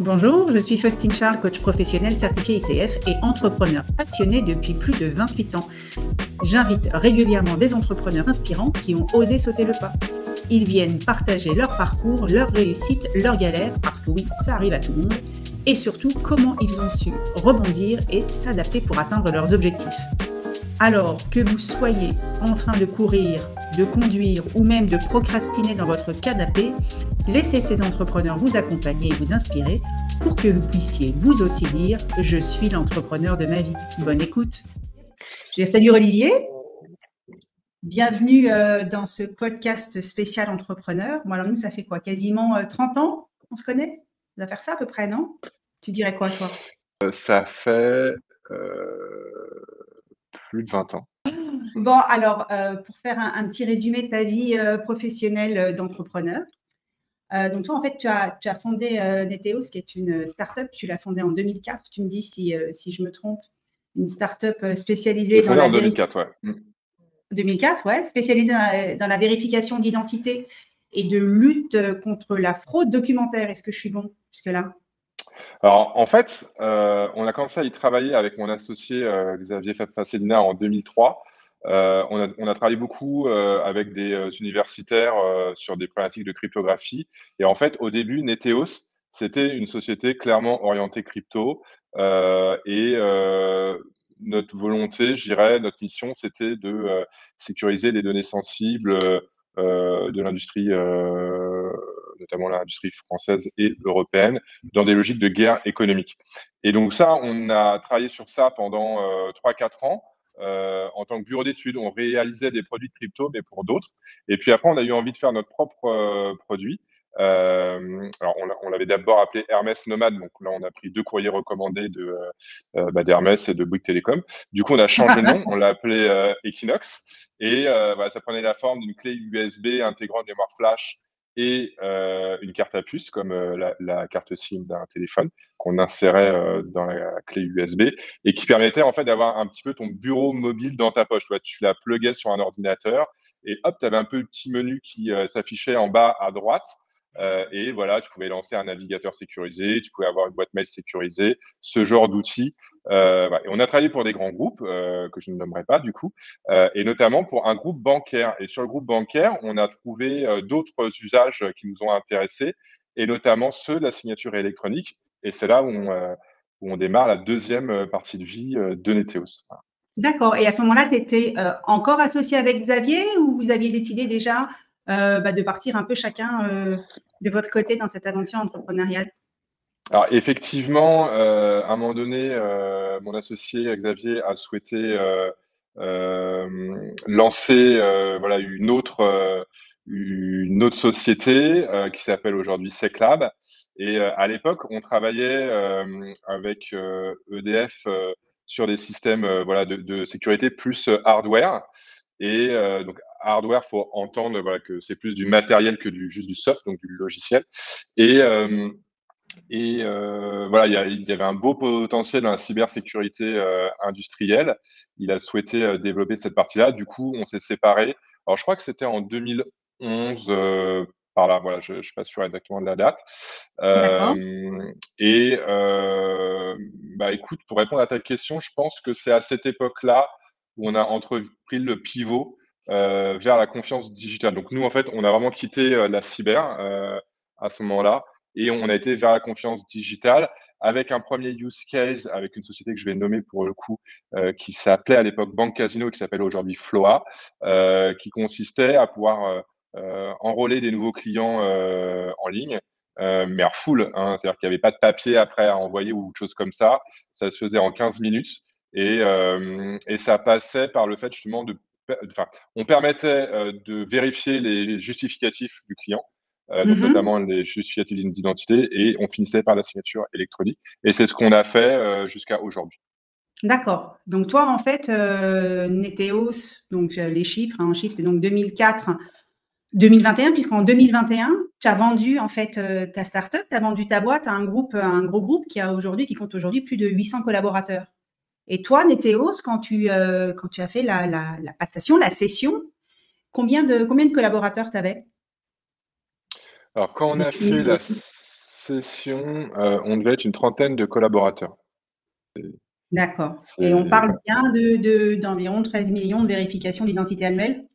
Bonjour, je suis Faustine Charles, coach professionnel certifié ICF et entrepreneur passionné depuis plus de 28 ans. J'invite régulièrement des entrepreneurs inspirants qui ont osé sauter le pas. Ils viennent partager leur parcours, leurs réussites, leurs galères, parce que oui, ça arrive à tout le monde, et surtout comment ils ont su rebondir et s'adapter pour atteindre leurs objectifs. Alors que vous soyez en train de courir, de conduire ou même de procrastiner dans votre canapé, laissez ces entrepreneurs vous accompagner et vous inspirer pour que vous puissiez vous aussi dire « Je suis l'entrepreneur de ma vie ». Bonne écoute. Salut Olivier, bienvenue dans ce podcast spécial entrepreneur. Bon, alors nous, ça fait quoi? Quasiment 30 ans qu'on se connaît? Ça va faire ça à peu près, non? Tu dirais quoi, toi? Ça fait plus de 20 ans. Bon, alors, pour faire un petit résumé de ta vie professionnelle d'entrepreneur, donc toi, en fait, tu as fondé Neteos, qui est une start-up. Tu l'as fondée en 2004. Tu me dis si je me trompe. Une start-up spécialisée J'ai dans fondé la en 2004, ouais. 2004, ouais, spécialisée dans la vérification d'identité et de lutte contre la fraude documentaire. Est-ce que je suis bon jusque-là? Alors, en fait, on a commencé à y travailler avec mon associé Xavier Fasselina en 2003. On a travaillé beaucoup avec des universitaires sur des problématiques de cryptographie. Et en fait, au début, Neteos, c'était une société clairement orientée crypto. Notre volonté, je dirais, notre mission, c'était de sécuriser les données sensibles de l'industrie, notamment l'industrie française et européenne, dans des logiques de guerre économique. Et donc ça, on a travaillé sur ça pendant 3-4 ans. En tant que bureau d'études, on réalisait des produits de crypto, mais pour d'autres. Et puis après, on a eu envie de faire notre propre produit. Alors, on l'avait d'abord appelé Hermès Nomade. Donc là, on a pris 2 courriers recommandés d'Hermès et de Bouygues Télécom. Du coup, on a changé de nom. On l'a appelé Equinox. Et voilà, ça prenait la forme d'une clé USB intégrant une mémoire flash et une carte à puce, comme la carte SIM d'un téléphone, qu'on insérait dans la clé USB et qui permettait en fait d'avoir un petit peu ton bureau mobile dans ta poche. Tu la pluguais sur un ordinateur et hop, tu avais un peu le petit menu qui s'affichait en bas à droite. Et voilà, tu pouvais lancer un navigateur sécurisé, tu pouvais avoir une boîte mail sécurisée, ce genre d'outils. Voilà. Et on a travaillé pour des grands groupes que je ne nommerai pas du coup, et notamment pour un groupe bancaire. Et sur le groupe bancaire, on a trouvé d'autres usages qui nous ont intéressés, et notamment ceux de la signature électronique. Et c'est là où on démarre la deuxième partie de vie de Neteos. D'accord. Et à ce moment-là, tu étais encore associé avec Xavier ou vous aviez décidé déjà de partir un peu chacun de votre côté dans cette aventure entrepreneuriale? Alors effectivement, à un moment donné, mon associé Xavier a souhaité lancer voilà une autre société qui s'appelle aujourd'hui SecLab. Et à l'époque, on travaillait avec EDF sur des systèmes voilà de sécurité plus hardware. Et donc hardware, faut entendre voilà que c'est plus du matériel que juste du soft, donc du logiciel. Et voilà, il y avait un beau potentiel dans la cybersécurité industrielle. Il a souhaité développer cette partie-là. Du coup, on s'est séparés. Alors, je crois que c'était en 2011, par là. Voilà, je suis pas sûr exactement de la date. D'accord. Écoute, pour répondre à ta question, je pense que c'est à cette époque-là où on a entrepris le pivot vers la confiance digitale. Donc nous, en fait, on a vraiment quitté la cyber à ce moment-là et on a été vers la confiance digitale avec un premier use case avec une société que je vais nommer pour le coup, qui s'appelait à l'époque Banque Casino, qui s'appelle aujourd'hui Floa, qui consistait à pouvoir enrôler des nouveaux clients en ligne, mais en full, hein, c'est-à-dire qu'il n'y avait pas de papier après à envoyer ou de choses comme ça. Ça se faisait en 15 minutes et ça passait par le fait justement on permettait de vérifier les justificatifs du client, donc Mhm. notamment les justificatifs d'identité, et on finissait par la signature électronique. Et c'est ce qu'on a fait jusqu'à aujourd'hui. D'accord. Donc toi, en fait, Neteos, donc les chiffres, en chiffres, c'est donc 2004, 2021, puisqu'en 2021, tu as vendu en fait ta start-up, tu as vendu ta boîte à un gros groupe qui compte aujourd'hui plus de 800 collaborateurs. Et toi, Neteos, quand tu as fait la passation, la cession, combien de collaborateurs tu avais? Alors, quand on Vous a étiez combien fait dans la l'équipe? session, on devait être une trentaine de collaborateurs. D'accord. Et on C'est parle voilà. bien d'environ 13 millions de vérifications d'identité annuelle?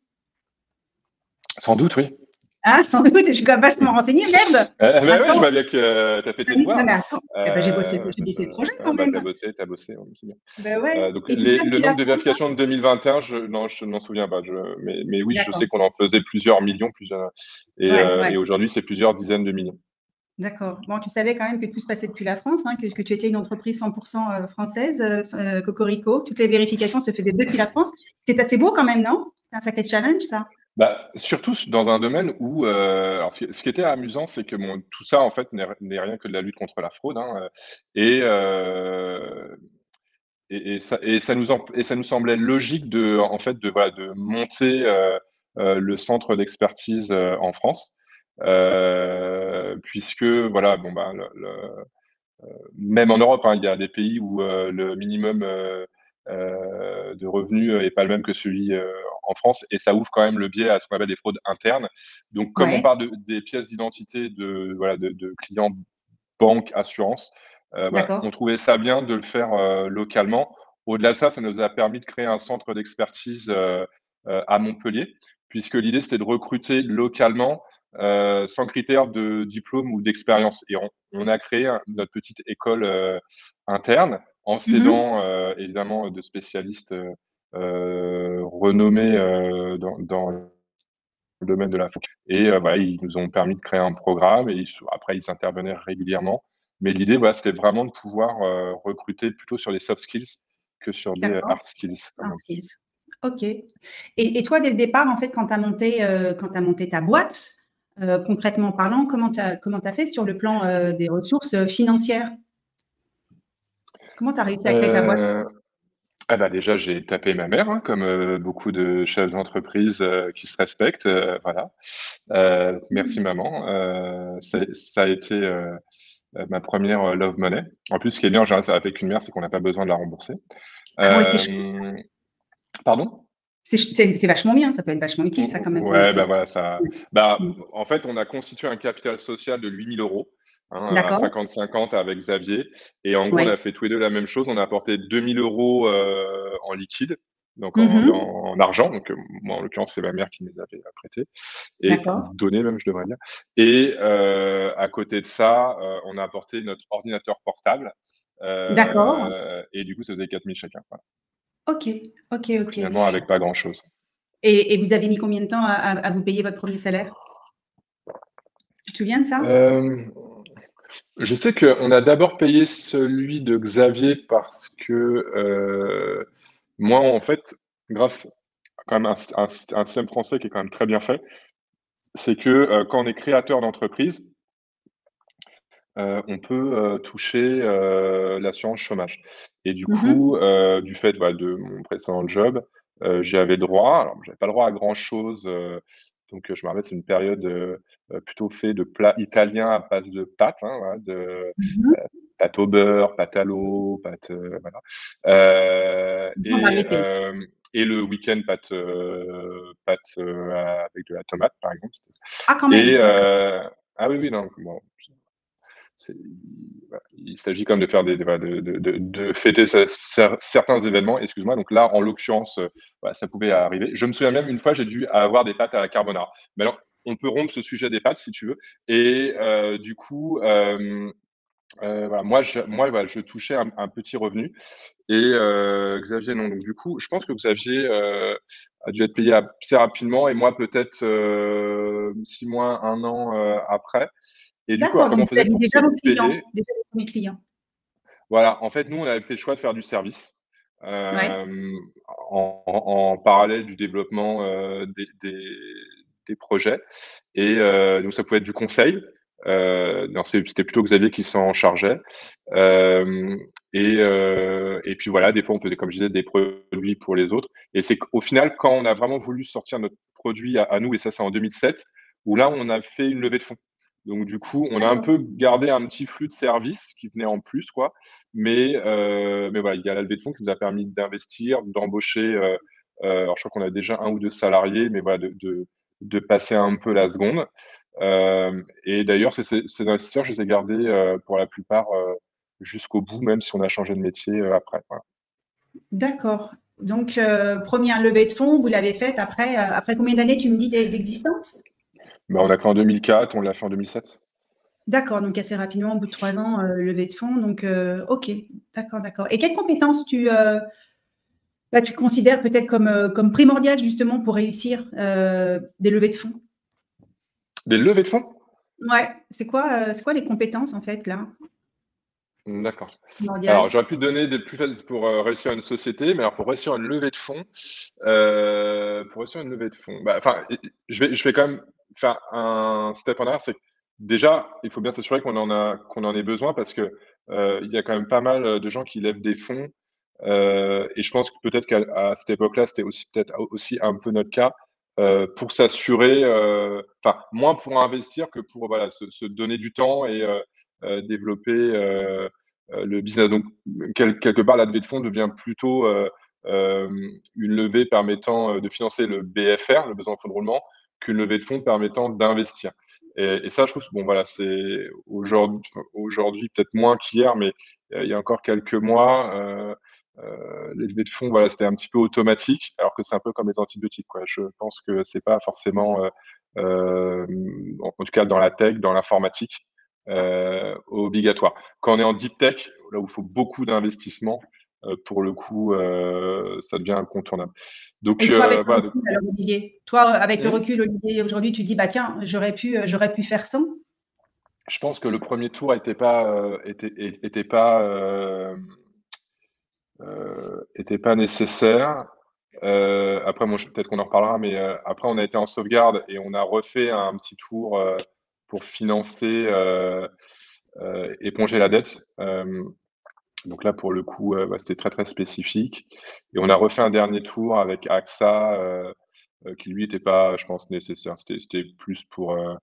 Sans doute, oui. Ah, sans doute, je suis quand même vachement renseignée, merde! Bah, ouais, je Attends, vois bien que tu as fait ah tes oui, non devoirs. mais attends, eh ben, j'ai Je bossé le projet quand ouais, bah, même. tu as bossé, ouais, c'est bien. Ben ouais, Donc et tout ça le depuis la nombre de France, hein? vérifications de 2021, je ne m'en souviens pas. Mais oui, je sais D'accord. qu'on en faisait plusieurs millions, plusieurs Ouais, ouais. et aujourd'hui, c'est plusieurs dizaines de millions. D'accord. Bon, tu savais quand même que tout se passait depuis la France, hein, que tu étais une entreprise 100% française, Cocorico. Toutes les vérifications se faisaient depuis la France. C'est assez beau quand même, non? C'est un sacré challenge, ça. Bah, surtout dans un domaine où, alors ce qui était amusant, c'est que bon, tout ça en fait n'est rien que de la lutte contre la fraude, hein, et heu ça nous semblait logique de en fait de voilà, de monter, le centre d'expertise, en France, puisque voilà, bon, bah, même en Europe, hein, il y a des pays où, le minimum, de revenus est pas le même que celui, en France, et ça ouvre quand même le biais à ce qu'on appelle des fraudes internes. Donc comme on Ouais, parle des pièces d'identité de voilà, de clients banque, assurance, voilà, d'accord. on trouvait ça bien de le faire, localement. Au-delà de ça, ça nous a permis de créer un centre d'expertise, à Montpellier, puisque l'idée, c'était de recruter localement, sans critère de diplôme ou d'expérience, et on a créé notre petite école, interne en Mhm. s'aidant, évidemment de spécialistes, renommés, dans le domaine de la finance, et voilà, ils nous ont permis de créer un programme, et après ils intervenaient régulièrement. Mais l'idée, voilà, c'était vraiment de pouvoir, recruter plutôt sur les soft skills que sur des, D'accord. hard skills, comme Hard on dit. skills. OK. Et toi, dès le départ, en fait, quand tu as monté ta boîte, concrètement parlant, comment tu as fait sur le plan des ressources financières? Comment tu as réussi à créer ta boîte? Heu, ah bah, déjà, j'ai tapé ma mère, hein, comme, beaucoup de chefs d'entreprise, qui se respectent, voilà. Merci maman, ça a été, ma première love money. En plus, ce qui est bien en général avec une mère, c'est qu'on n'a pas besoin de la rembourser. Ah ouais, c'est chouette. Hem Pardon? C'est vachement bien, ça peut être vachement utile ça quand même pour les Ouais, bah, filles. voilà, ça Mmh. bah, Mmh. en fait, on a constitué un capital social de 8 000 €, hein, à D'accord. 50-50 avec Xavier, et en gros, on Ouais. a fait tous les 2 la même chose. On a apporté 2 000 €, en liquide, donc Mmh. en argent. Donc, moi, en l'occurrence, c'est ma mère qui me les avait prêtés, et enfin D'accord. donnés même, je devrais dire, et à côté de ça, on a apporté notre ordinateur portable, D'accord. et du coup, ça faisait 4 000 chacun, voilà. OK. OK, Donc OK. finalement, avec pas grand-chose. Et vous avez mis combien de temps à vous payer votre premier salaire? Tu te souviens de ça? Hem Je sais qu'on a d'abord payé celui de Xavier parce que, moi, en fait, grâce à quand même un système français qui est quand même très bien fait, c'est que, quand on est créateur d'entreprise, on peut, toucher, l'assurance chômage, et du Mmh. coup, du fait, voilà, de mon précédent job, j'y avais droit. Alors j'avais pas le droit à grand chose, donc je me rappelle, c'est une période, plutôt fait de plats italiens à base de pâtes, hein, voilà, Mmh. pâtes au beurre, pâtes à l'eau, pâtes, voilà, Grande variété. et le week-end pâtes, avec de la tomate, par exemple, Ah quand et même, d'accord. ah oui, oui, non, bon, c'est voilà, il s'agit quand même de faire voilà, de fêter certains événements, excuse-moi. Donc là, en l'occurrence, voilà, ça pouvait arriver. Je me souviens même une fois, j'ai dû avoir des pâtes à la carbonara. Mais alors, on peut rompre ce sujet des pâtes si tu veux, et du coup, voilà, voilà, je touchais un petit revenu, et Xavier non. Donc du coup, je pense que Xavier, a dû être payé assez rapidement, et moi peut-être, 6 mois, 1 an, après. Et du coup, alors D'accord, comment donc on vous faisait aviez pour se déjà vos clients, payer? déjà vos premiers clients? Voilà, en fait, nous, on avait fait le choix de faire du service, Ouais. hem, en parallèle du développement, des projets, et donc ça pouvait être du conseil, non, c'était plutôt Xavier qui s'en chargeait, hem et puis voilà, des fois, on faisait, comme je disais, des produits pour les autres, et c'est qu'au final, quand on a vraiment voulu sortir notre produit à nous, et ça, c'est en 2007, où là, on a fait une levée de fonds. Donc du coup, on a un D'accord. peu gardé un petit flux de services qui venait en plus, quoi, mais voilà, il y a la levée de fonds qui nous a permis d'investir, d'embaucher, alors je crois qu'on a déjà un ou 2 salariés, mais voilà, de passer un peu la seconde. Et d'ailleurs, ces investisseurs, je les ai gardés pour la plupart jusqu'au bout, même si on a changé de métier après. Voilà. D'accord. Donc, première levée de fonds, vous l'avez faite après combien d'années, tu me dis, d'existence? Mais on a fait en 2004, on l'a fait en 2007. D'accord, donc assez rapidement, au bout de 3 ans, levée de fonds. Donc, OK, d'accord, d'accord. Et quelles compétences tu considères peut-être comme primordiales justement pour réussir des levées de fonds? Des levées de fonds? Ouais, c'est quoi les compétences en fait là, D'accord. Alors, primordiales? j'aurais pu donner des plus faciles pour réussir une société, mais alors pour réussir une levée de fonds, bah, enfin, je vais quand même faire un step en arrière. C'est que déjà, il faut bien s'assurer qu'on en ait besoin parce que il y a quand même pas mal de gens qui lèvent des fonds. Et je pense que peut-être qu'à cette époque-là, c'était aussi peut-être aussi un peu notre cas pour s'assurer, enfin, moins pour investir que pour voilà, se donner du temps et développer le business. Donc, quelque part, la levée de fonds devient plutôt une levée permettant de financer le BFR, le besoin en fonds de roulement, qu'une levée de fonds permettant d'investir. Et ça, je trouve, bon, voilà, c'est aujourd'hui peut-être moins qu'hier, mais il y a encore quelques mois, les levées de fonds, voilà, c'était un petit peu automatique, alors que c'est un peu comme les antibiotiques, quoi. Je pense que c'est pas forcément, en tout cas dans la tech, dans l'informatique, obligatoire. Quand on est en deep tech, là où il faut beaucoup d'investissement, pour le coup, ça devient incontournable. Donc, Et toi avec le voilà. recul alors Olivier? Toi, avec le Hmm. recul Olivier, aujourd'hui tu dis: «Bah tiens, j'aurais pu faire sans». Je pense que le premier tour était pas nécessaire. Après, moi, peut-être qu'on en reparlera, mais après, on a été en sauvegarde et on a refait un petit tour pour financer, éponger la dette. Donc là, pour le coup, bah, c'était très, très spécifique. Et on a refait un dernier tour avec AXA, qui lui n'était pas, je pense, nécessaire. C'était plus pour, euh,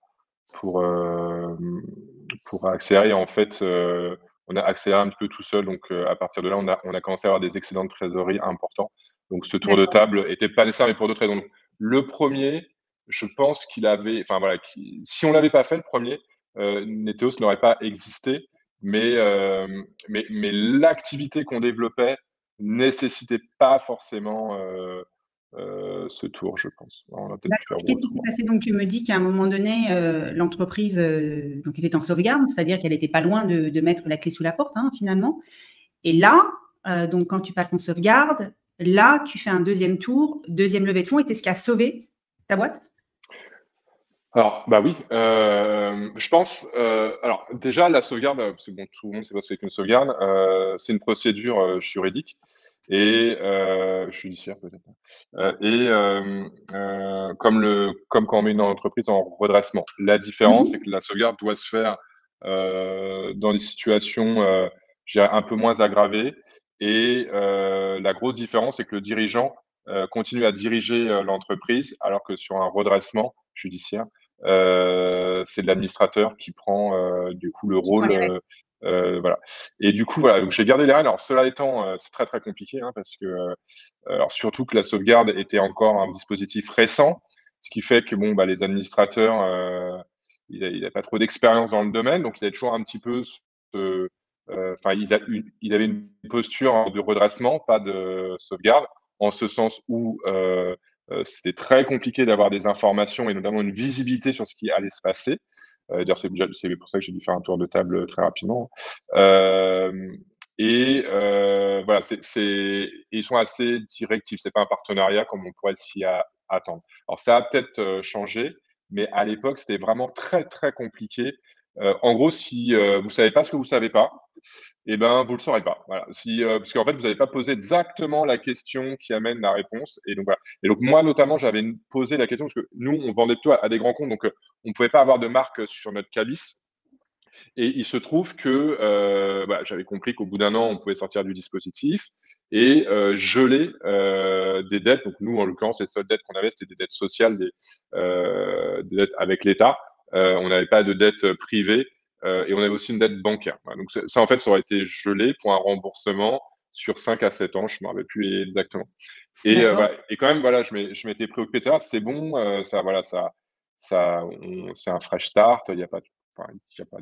pour accélérer. En fait, on a accéléré un petit peu tout seul. Donc, à partir de là, on a commencé à avoir des excédents de trésorerie importants. Donc, ce tour de D'accord. table était pas nécessaire, mais pour d'autres raisons. Donc, le premier, je pense qu'il avait, enfin voilà, si on l'avait pas fait, le premier, Neteos n'aurait pas existé. Mais l'activité qu'on développait nécessitait pas forcément ce tour, je pense. On a peut-être pu D'accord. faire Et qu'est-ce qui s'est autrement. passé? Donc tu me dis qu'à un moment donné, l'entreprise, donc était en sauvegarde, c'est-à-dire qu'elle était pas loin de mettre la clé sous la porte, hein, finalement. Et là, donc quand tu passes en sauvegarde, là, tu fais un deuxième tour, deuxième levée de fonds et c'est ce qui a sauvé ta boîte? Alors, bah oui, je pense. Alors, déjà, la sauvegarde, parce que bon, tout le monde sait pas ce qu'est une sauvegarde. C'est une procédure juridique et judiciaire peut-être. Comme quand on met une entreprise en redressement. La différence, c'est Mmh. que la sauvegarde doit se faire dans des situations, je dirais, un peu moins aggravées. Et la grosse différence, c'est que le dirigeant continue à diriger l'entreprise, alors que sur un redressement judiciaire, c'est l'administrateur qui prend du coup le Qui prend rôle. les rênes. Voilà. Et du coup, voilà, donc j'ai gardé les rênes. Alors, cela étant, c'est très très compliqué hein, parce que, alors surtout que la sauvegarde était encore un dispositif récent, ce qui fait que bon, bah, les administrateurs, il a pas trop d'expérience dans le domaine, donc il a toujours un petit peu, enfin, il avait une posture de redressement, pas de sauvegarde, en ce sens où c'était très compliqué d'avoir des informations et notamment une visibilité sur ce qui allait se passer. D'ailleurs, c'est pour ça que j'ai dû faire un tour de table très rapidement. Voilà, ils sont assez directifs. C'est pas un partenariat comme on pourrait attendre. Alors, ça a peut-être changé, mais à l'époque, c'était vraiment très, très compliqué. En gros, si vous savez pas ce que vous savez pas, eh ben, vous le saurez pas. Voilà. Parce qu'en fait, vous n'avez pas posé exactement la question qui amène la réponse. Et donc, voilà. Et donc, moi, notamment, j'avais posé la question parce que nous, on vendait plutôt à des grands comptes. Donc, on ne pouvait pas avoir de marque sur notre cabis. Et il se trouve que voilà, j'avais compris qu'au bout d'un an, on pouvait sortir du dispositif et geler des dettes. Donc, nous, en l'occurrence, les seules dettes qu'on avait, c'était des dettes sociales, des dettes avec l'État. On n'avait pas de dette privée. Et on avait aussi une dette bancaire. Voilà. Donc ça, en fait, ça aurait été gelé pour un remboursement sur 5 à 7 ans, je ne me rappelle plus exactement. Et, D'accord. voilà. Et quand même, voilà, je m'étais préoccupé de ça. C'est bon, ça, voilà, ça. c'est un fresh start. Il n'y a pas, enfin, il y a pas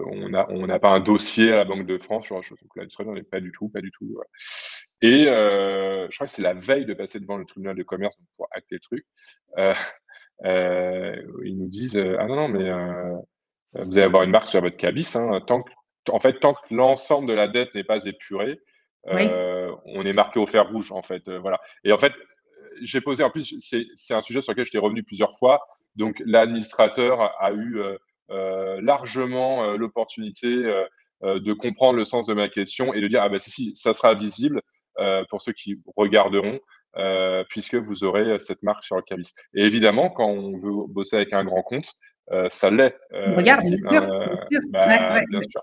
on n'a pas un dossier à la Banque de France, genre, donc là, on n'est pas du tout, pas du tout. Ouais. Et je crois que c'est la veille de passer devant le tribunal de commerce pour acter le truc. Ils nous disent ah non, non, mais vous allez avoir une marque sur votre cabis. Hein, en fait, tant que l'ensemble de la dette n'est pas épuré, Oui. on est marqué au fer rouge, en fait. Voilà. Et en fait, j'ai posé, en plus, c'est un sujet sur lequel j'étais revenu plusieurs fois. Donc, l'administrateur a eu largement l'opportunité de comprendre le sens de ma question et de dire, ah ben si, ça sera visible pour ceux qui regarderont, puisque vous aurez cette marque sur le cabis. Et évidemment, quand on veut bosser avec un grand compte, ça l'est Regarde, bien visible. sûr, Hein, bien sûr. Ouais, bah, ouais, bien ouais. sûr.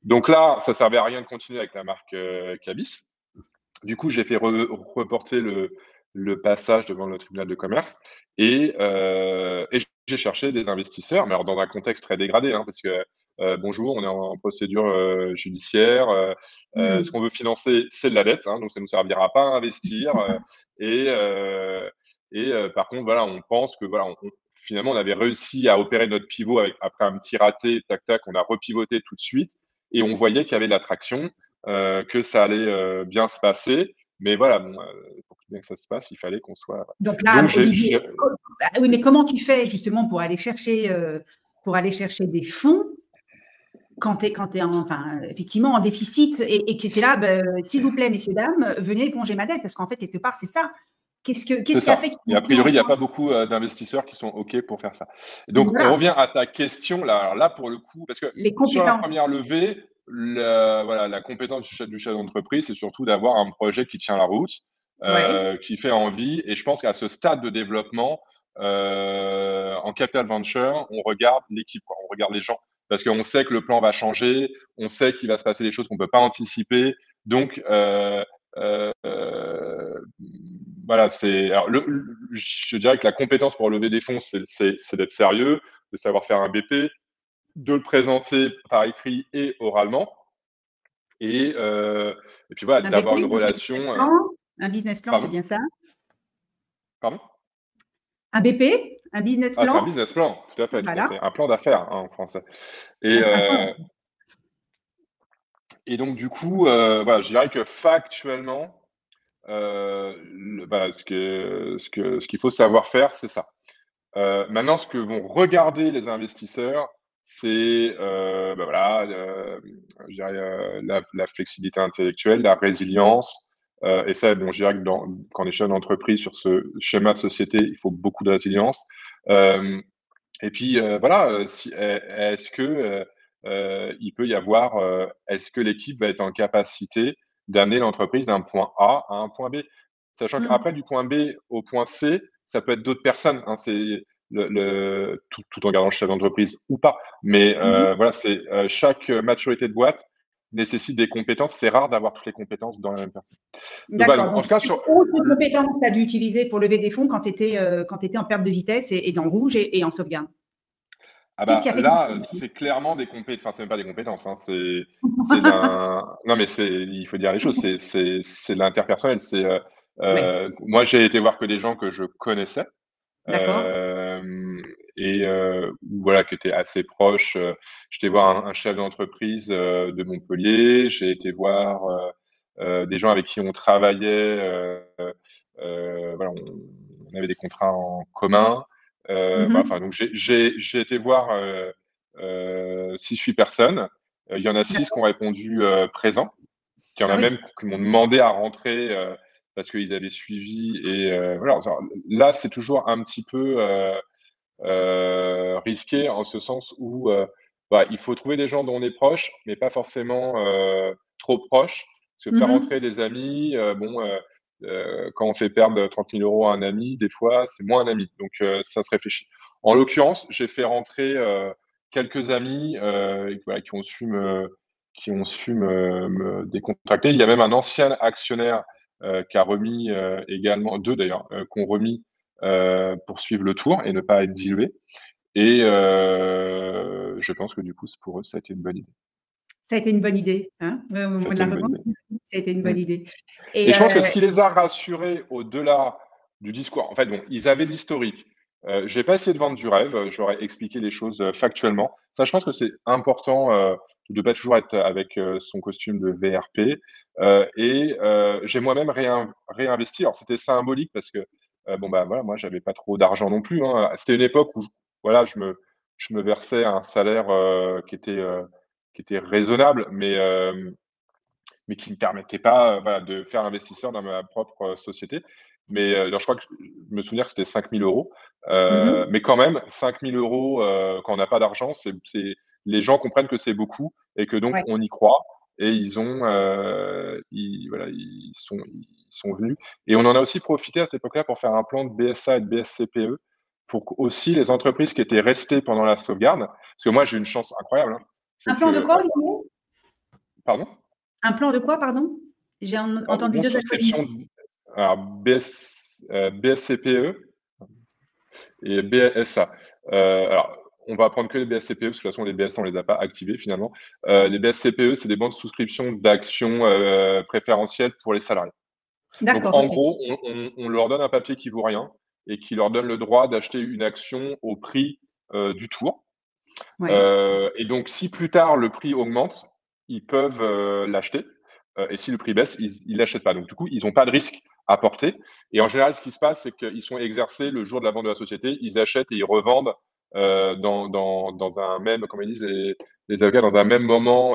Donc là, ça servait à rien de continuer avec la marque cabis. Du coup, j'ai fait reporter le passage devant le tribunal de commerce et j'ai cherché des investisseurs, mais alors dans un contexte très dégradé, hein, parce que bonjour, on est en procédure judiciaire. Ce qu'on veut financer, c'est de la dette, hein, donc ça ne nous servira pas à investir. Et par contre, voilà, on pense que voilà, finalement, on avait réussi à opérer notre pivot après un petit raté, tac tac, on a repivoté tout de suite et on voyait qu'il y avait de l'attraction, que ça allait bien se passer. Mais voilà, bon, pour que bien que ça se passe, il fallait qu'on soit. Donc Donc là, Olivier, oui, mais comment tu fais justement pour aller chercher des fonds quand tu es, enfin, effectivement en déficit et que tu es là, s'il vous plaît, messieurs, dames, venez éponger ma dette, parce qu'en fait, quelque part, c'est ça. C'est Qu'est-ce qui a fait ça. qu'ils Et ont a cru en priori, il n'y a toi? pas beaucoup d'investisseurs qui sont OK pour faire ça. Et donc, on Voilà, revient à ta question là. Alors là, pour le coup, parce que les sur la compétences. première levée, voilà, la compétence du chef d'entreprise, c'est surtout d'avoir un projet qui tient la route, Ouais. qui fait envie. Et je pense qu'à ce stade de développement, en capital venture, on regarde l'équipe, quoi. On regarde les gens. Parce qu'on sait que le plan va changer, on sait qu'il va se passer des choses qu'on ne peut pas anticiper. Donc, euh, voilà, je dirais que la compétence pour lever des fonds, c'est d'être sérieux, de savoir faire un BP, de le présenter par écrit et oralement, et puis voilà, Un BP, d'avoir une donc relation. un business plan, c'est Pardon? bien ça? Pardon? Un BP, un business Ah, c'est un plan, business plan, tout à fait, tout à voilà, fait. Un plan d'affaires, hein, en français. Et, un plan. euh, et donc, du coup, voilà, je dirais que factuellement, voilà, ce qu'il faut savoir faire, c'est ça. Maintenant, ce que vont regarder les investisseurs, c'est voilà, je dirais, la flexibilité intellectuelle, la résilience. Et ça, bon, je dirais que quand on est chef d'entreprise sur ce schéma de société, il faut beaucoup de résilience. Euh, et puis voilà, est-ce que il peut y avoir, est-ce que l'équipe va être en capacité d'amener l'entreprise d'un point A à un point B, sachant Mmh. qu'après du point B au point C, ça peut être d'autres personnes. Hein, c'est tout en gardant le chef d'entreprise ou pas. Mais Mmh. voilà, c'est chaque maturité de boîte nécessite des compétences. C'est rare d'avoir toutes les compétences dans la même personne. Donc, voilà, D'accord, donc, en donc tout cas, sur autre compétence tu as dû utiliser pour lever des fonds quand tu étais, en perte de vitesse et dans le rouge et en sauvegarde? ah Qu'est-ce qui bah a fait là, ton c'est clairement des compétences. Enfin, c'est même pas des compétences. Hein, c'est non, mais il faut dire les choses. C'est de l'interpersonnel. Oui, Moi, j'ai été voir que des gens que je connaissais d'accord. euh, et voilà, qui étaient assez proches. J'étais voir un chef d'entreprise de Montpellier. J'ai été voir des gens avec qui on travaillait. Voilà, on avait des contrats en commun. Voilà, Mmh. enfin, donc j'ai été voir 6-8 personnes. Il y en a 6 qui ont D'accord. répondu présent. Il y en Ah a oui. même qui m'ont demandé à rentrer parce qu'ils avaient suivi. Et voilà. Alors, là, c'est toujours un petit peu risqué en ce sens où bah, il faut trouver des gens dont on est proche, mais pas forcément trop proche. Parce que faire Mmh. rentrer des amis, bon, quand on fait perdre 30 000 euros à un ami, des fois, c'est moins un ami. Donc, ça se réfléchit. En l'occurrence, j'ai fait rentrer quelques amis voilà, qui ont su me décontracter. Il y a même un ancien actionnaire qui a remis également, deux d'ailleurs, qui ont remis pour suivre le tour et ne pas être dilué. Et je pense que du coup, pour eux, ça a été une bonne idée. Ça a été une bonne idée, hein? Ça a On été l'a une bonne rebondi, idée. ça a été une Mm. bonne idée Et et je pense que ce qui les a rassurés au-delà du discours, en fait, bon, ils avaient de l'historique. J'ai pas essayé de vendre du rêve, j'aurais expliqué les choses factuellement. Ça, je pense que c'est important de pas toujours être avec son costume de VRP. J'ai moi-même réinvesti. Alors, c'était symbolique parce que, bon, bah voilà, moi, j'avais pas trop d'argent non plus. Hein. C'était une époque où, voilà, je me versais un salaire qui était raisonnable, mais qui ne me permettait pas voilà, de faire investisseur dans ma propre société. Mais alors, je crois que je me souviens que c'était 5 000 euros. Mhm. Mais quand même, 5 000 euros quand on n'a pas d'argent, les gens comprennent que c'est beaucoup et que donc Ouais. on y croit. Et voilà, ils sont venus. Et on en a aussi profité à cette époque-là pour faire un plan de BSA et de BSCPE pour aussi les entreprises qui étaient restées pendant la sauvegarde. Parce que moi, j'ai eu une chance incroyable. Hein, Un c'est plan de que, quoi, Olivier? pardon? Un plan de quoi, pardon? J'ai entendu Bon, deux acronymes. souscription, alors BSCPE et BSA. Alors, on va prendre que les BSCPE, parce que de toute façon, les BSA, on les a pas activés finalement. Les BSCPE, c'est des bons de souscription d'actions préférentielles pour les salariés. Donc, D'accord, en ok. gros, on leur donne un papier qui vaut rien et qui leur donne le droit d'acheter une action au prix du tour. Ouais. Et donc, si plus tard le prix augmente, ils peuvent l'acheter. Et si le prix baisse, ils l'achètent pas. Donc, du coup, ils n'ont pas de risque à porter. Et en général, ce qui se passe, c'est qu'ils sont exercés le jour de la vente de la société. Ils achètent et ils revendent dans un même, comme ils disent les avocats, dans un même moment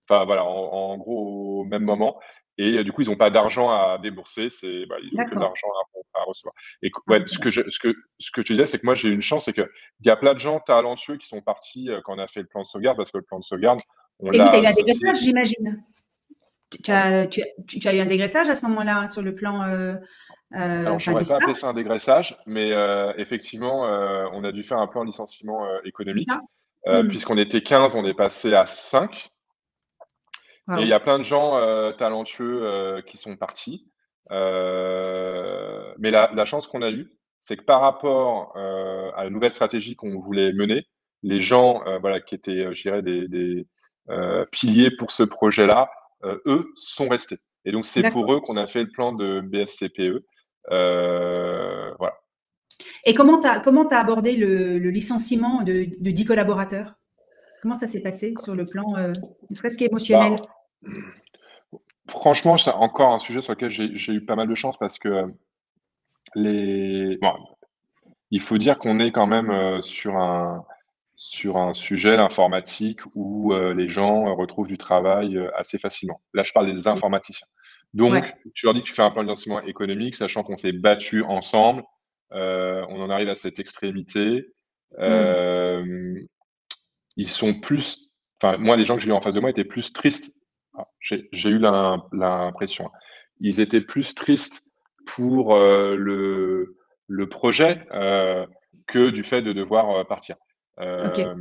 enfin voilà, en gros au même moment. Et du coup, ils n'ont pas d'argent à débourser, ils ont que de D'accord. l'argent à recevoir. Et Ah, ouais, recevoir. ce que je te disais, c'est que moi j'ai eu une chance, c'est qu'il y a plein de gens talentueux qui sont partis quand on a fait le plan de sauvegarde, parce que le plan de sauvegarde, on Et oui, tu as l'a eu un associé. dégraissage, j'imagine. Tu Pardon. as, tu as eu un dégraissage à ce moment-là, hein, sur le plan Alors, je enfin, du n'aurais pas staff, appelé ça un dégraissage, mais effectivement, on a dû faire un plan de licenciement c'est ça? économique. Hmm. Puisqu'on était 15, on est passé à 5. Et il y Waouh. a plein de gens talentueux qui sont partis. Mais la chance qu'on a eue, c'est que par rapport à la nouvelle stratégie qu'on voulait mener, les gens voilà, qui étaient, je dirais, des piliers pour ce projet-là, eux, sont restés. Et donc, c'est D'accord. pour eux qu'on a fait le plan de BSCPE. Voilà. Et comment t'as abordé le licenciement de 10 collaborateurs? Comment ça s'est passé sur le plan, ne serait-ce Bah, qu'émotionnel? franchement, c'est encore un sujet sur lequel j'ai eu pas mal de chance parce que bon, il faut dire qu'on est quand même sur un sujet, l'informatique, où les gens retrouvent du travail assez facilement. Là, je parle des informaticiens. Ouais. Donc, tu leur dis que tu fais un plan de lancement économique, sachant qu'on s'est battu ensemble. On en arrive à cette extrémité. Hmm. Euh, Ils sont plus, enfin, moi, les gens que j'ai eu en face de moi étaient plus tristes. Ah, j'ai eu l'impression. Ils étaient plus tristes pour le projet que du fait de devoir partir. Ok. Euh,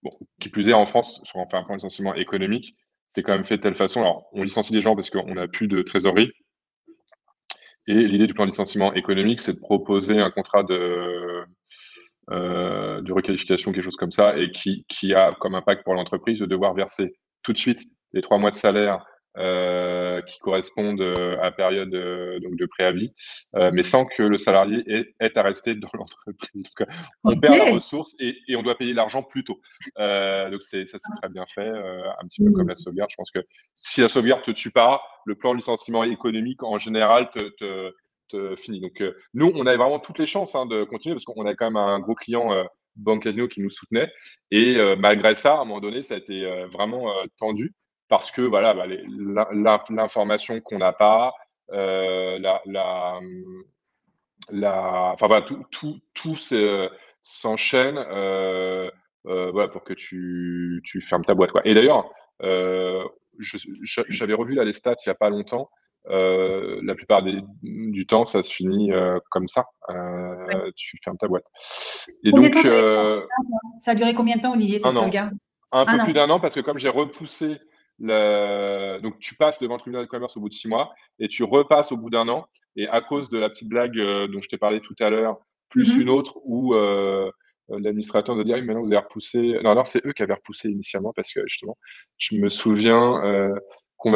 bon, qui plus est, en France, sur enfin, un plan de licenciement économique, c'est quand même fait de telle façon. Alors, on licencie des gens parce qu'on n'a plus de trésorerie. Et l'idée du plan de licenciement économique, c'est de proposer un contrat de requalification, quelque chose comme ça, et qui a comme impact pour l'entreprise de devoir verser tout de suite les 3 mois de salaire qui correspondent à la période donc de préavis, mais sans que le salarié ait à rester dans l'entreprise. Donc, on Ok. perd la ressource et on doit payer l'argent plus tôt. Donc, ça, c'est très bien fait, un petit peu comme Hmm. la sauvegarde. Je pense que si la sauvegarde te tue pas, le plan de licenciement économique, en général, fini. Donc, nous, on avait vraiment toutes les chances de continuer parce qu'on a quand même un gros client, Banque Casino, qui nous soutenait. Et malgré ça, à un moment donné, ça a été vraiment tendu parce que voilà, bah, l'information qu'on n'a pas, euh, la, la, enfin voilà, tout s'enchaîne voilà, pour que tu fermes ta boîte, quoi. Et d'ailleurs, euh, j'avais revu là les stats il y a pas longtemps. La plupart du temps, ça se finit comme ça. Ouais. Tu fermes ta boîte. Et Combien de temps donc, ça a duré combien de temps, Olivier, cette un an. sauvegarde? Un peu Un plus an. d'un an, parce que comme j'ai repoussé donc tu passes devant le tribunal de commerce au bout de 6 mois et tu repasses au bout d'un an. Et à cause de la petite blague dont je t'ai parlé tout à l'heure, plus une Mhm. autre où l'administrateur doit dire: oui, maintenant vous avez repoussé. Non, alors c'est eux qui avaient repoussé initialement parce que justement, je me souviens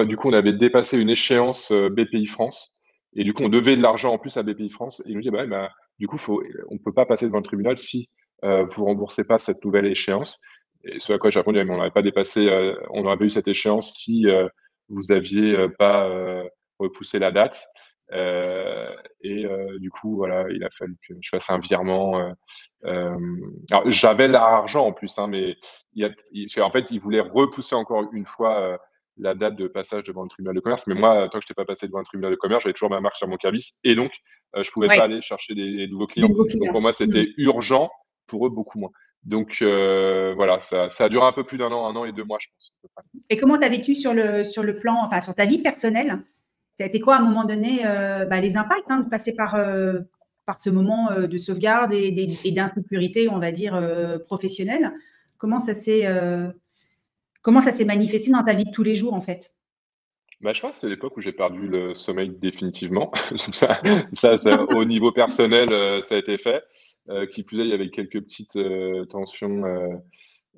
du coup, on avait dépassé une échéance BPI France et du coup, on devait de l'argent en plus à BPI France. Et ils nous dit: bah, ouais, bah, Du coup, on ne peut pas passer devant le tribunal si vous remboursez pas cette nouvelle échéance. Et ce à quoi j'ai répondu, mais on n'aurait pas dépassé, on n'aurait pas eu cette échéance si vous aviez pas repoussé la date. Du coup, voilà, il a fallu que je fasse un virement. Alors, j'avais l'argent en plus, hein, mais en fait, il voulait repousser encore une fois la date de passage devant le tribunal de commerce. Mais moi, tant que je n'étais pas passé devant le tribunal de commerce, j'avais toujours ma marque sur mon cabis et donc je pouvais pas Ouais, aller chercher des nouveaux des clients. nouveaux Donc clients. pour moi, Mm. c'était urgent. Pour eux, beaucoup moins. Donc voilà, ça a duré un peu plus un an et 2 mois, je pense. À peu près. Et comment tu as vécu sur le plan, enfin, sur ta vie personnelle? Ça a été quoi, à un moment donné, les impacts de passer par ce moment de sauvegarde et d'insécurité, on va dire, professionnelle? Comment ça s'est manifesté dans ta vie de tous les jours, en fait? Bah, je pense que c'est l'époque où j'ai perdu le sommeil définitivement. Au niveau personnel, ça a été fait. Qui plus est, il y avait quelques petites tensions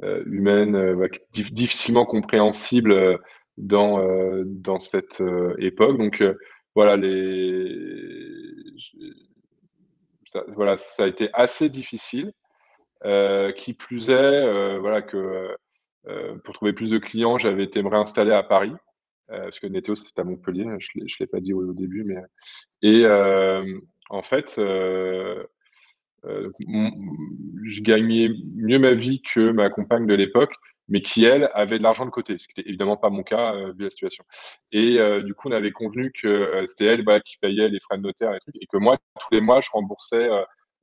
humaines difficilement compréhensibles dans cette époque. Donc voilà, voilà, ça a été assez difficile. Qui plus est, voilà que pour trouver plus de clients, j'avais été me réinstaller à Paris. Parce que Neteos, c'était à Montpellier, je l'ai pas dit au début, mais et en fait, mon je gagnais mieux ma vie que ma compagne de l'époque, mais qui elle, avait de l'argent de côté, ce qui était évidemment pas mon cas, vu la situation. Du coup, on avait convenu que, c'était elle, voilà, qui payait les frais de notaire et trucs et que moi, tous les mois, je remboursais,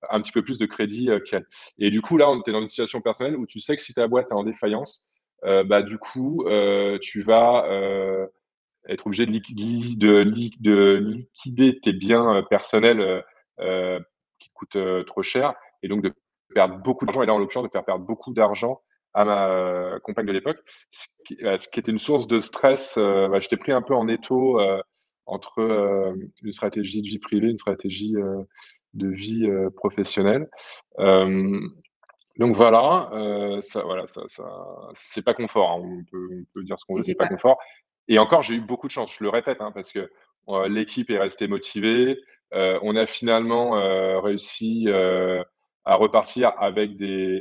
un petit peu plus de crédit, qu'elle. Et du coup, là, on était dans une situation personnelle où tu sais que si ta boîte est en défaillance, du coup, tu vas, être obligé de liquider tes biens personnels qui coûtent trop cher et donc de perdre beaucoup d'argent. Et là, en l'occurrence, de faire perdre beaucoup d'argent à ma compagne de l'époque, ce qui était une source de stress. J'étais pris un peu en étau entre une stratégie de vie privée, une stratégie de vie professionnelle. Euh, donc voilà, c'est pas confort, hein. On peut dire ce qu'on veut, c'est C'était pas pas confort. Et encore, j'ai eu beaucoup de chance, je le répète, hein, parce que l'équipe est restée motivée. On a finalement réussi à repartir avec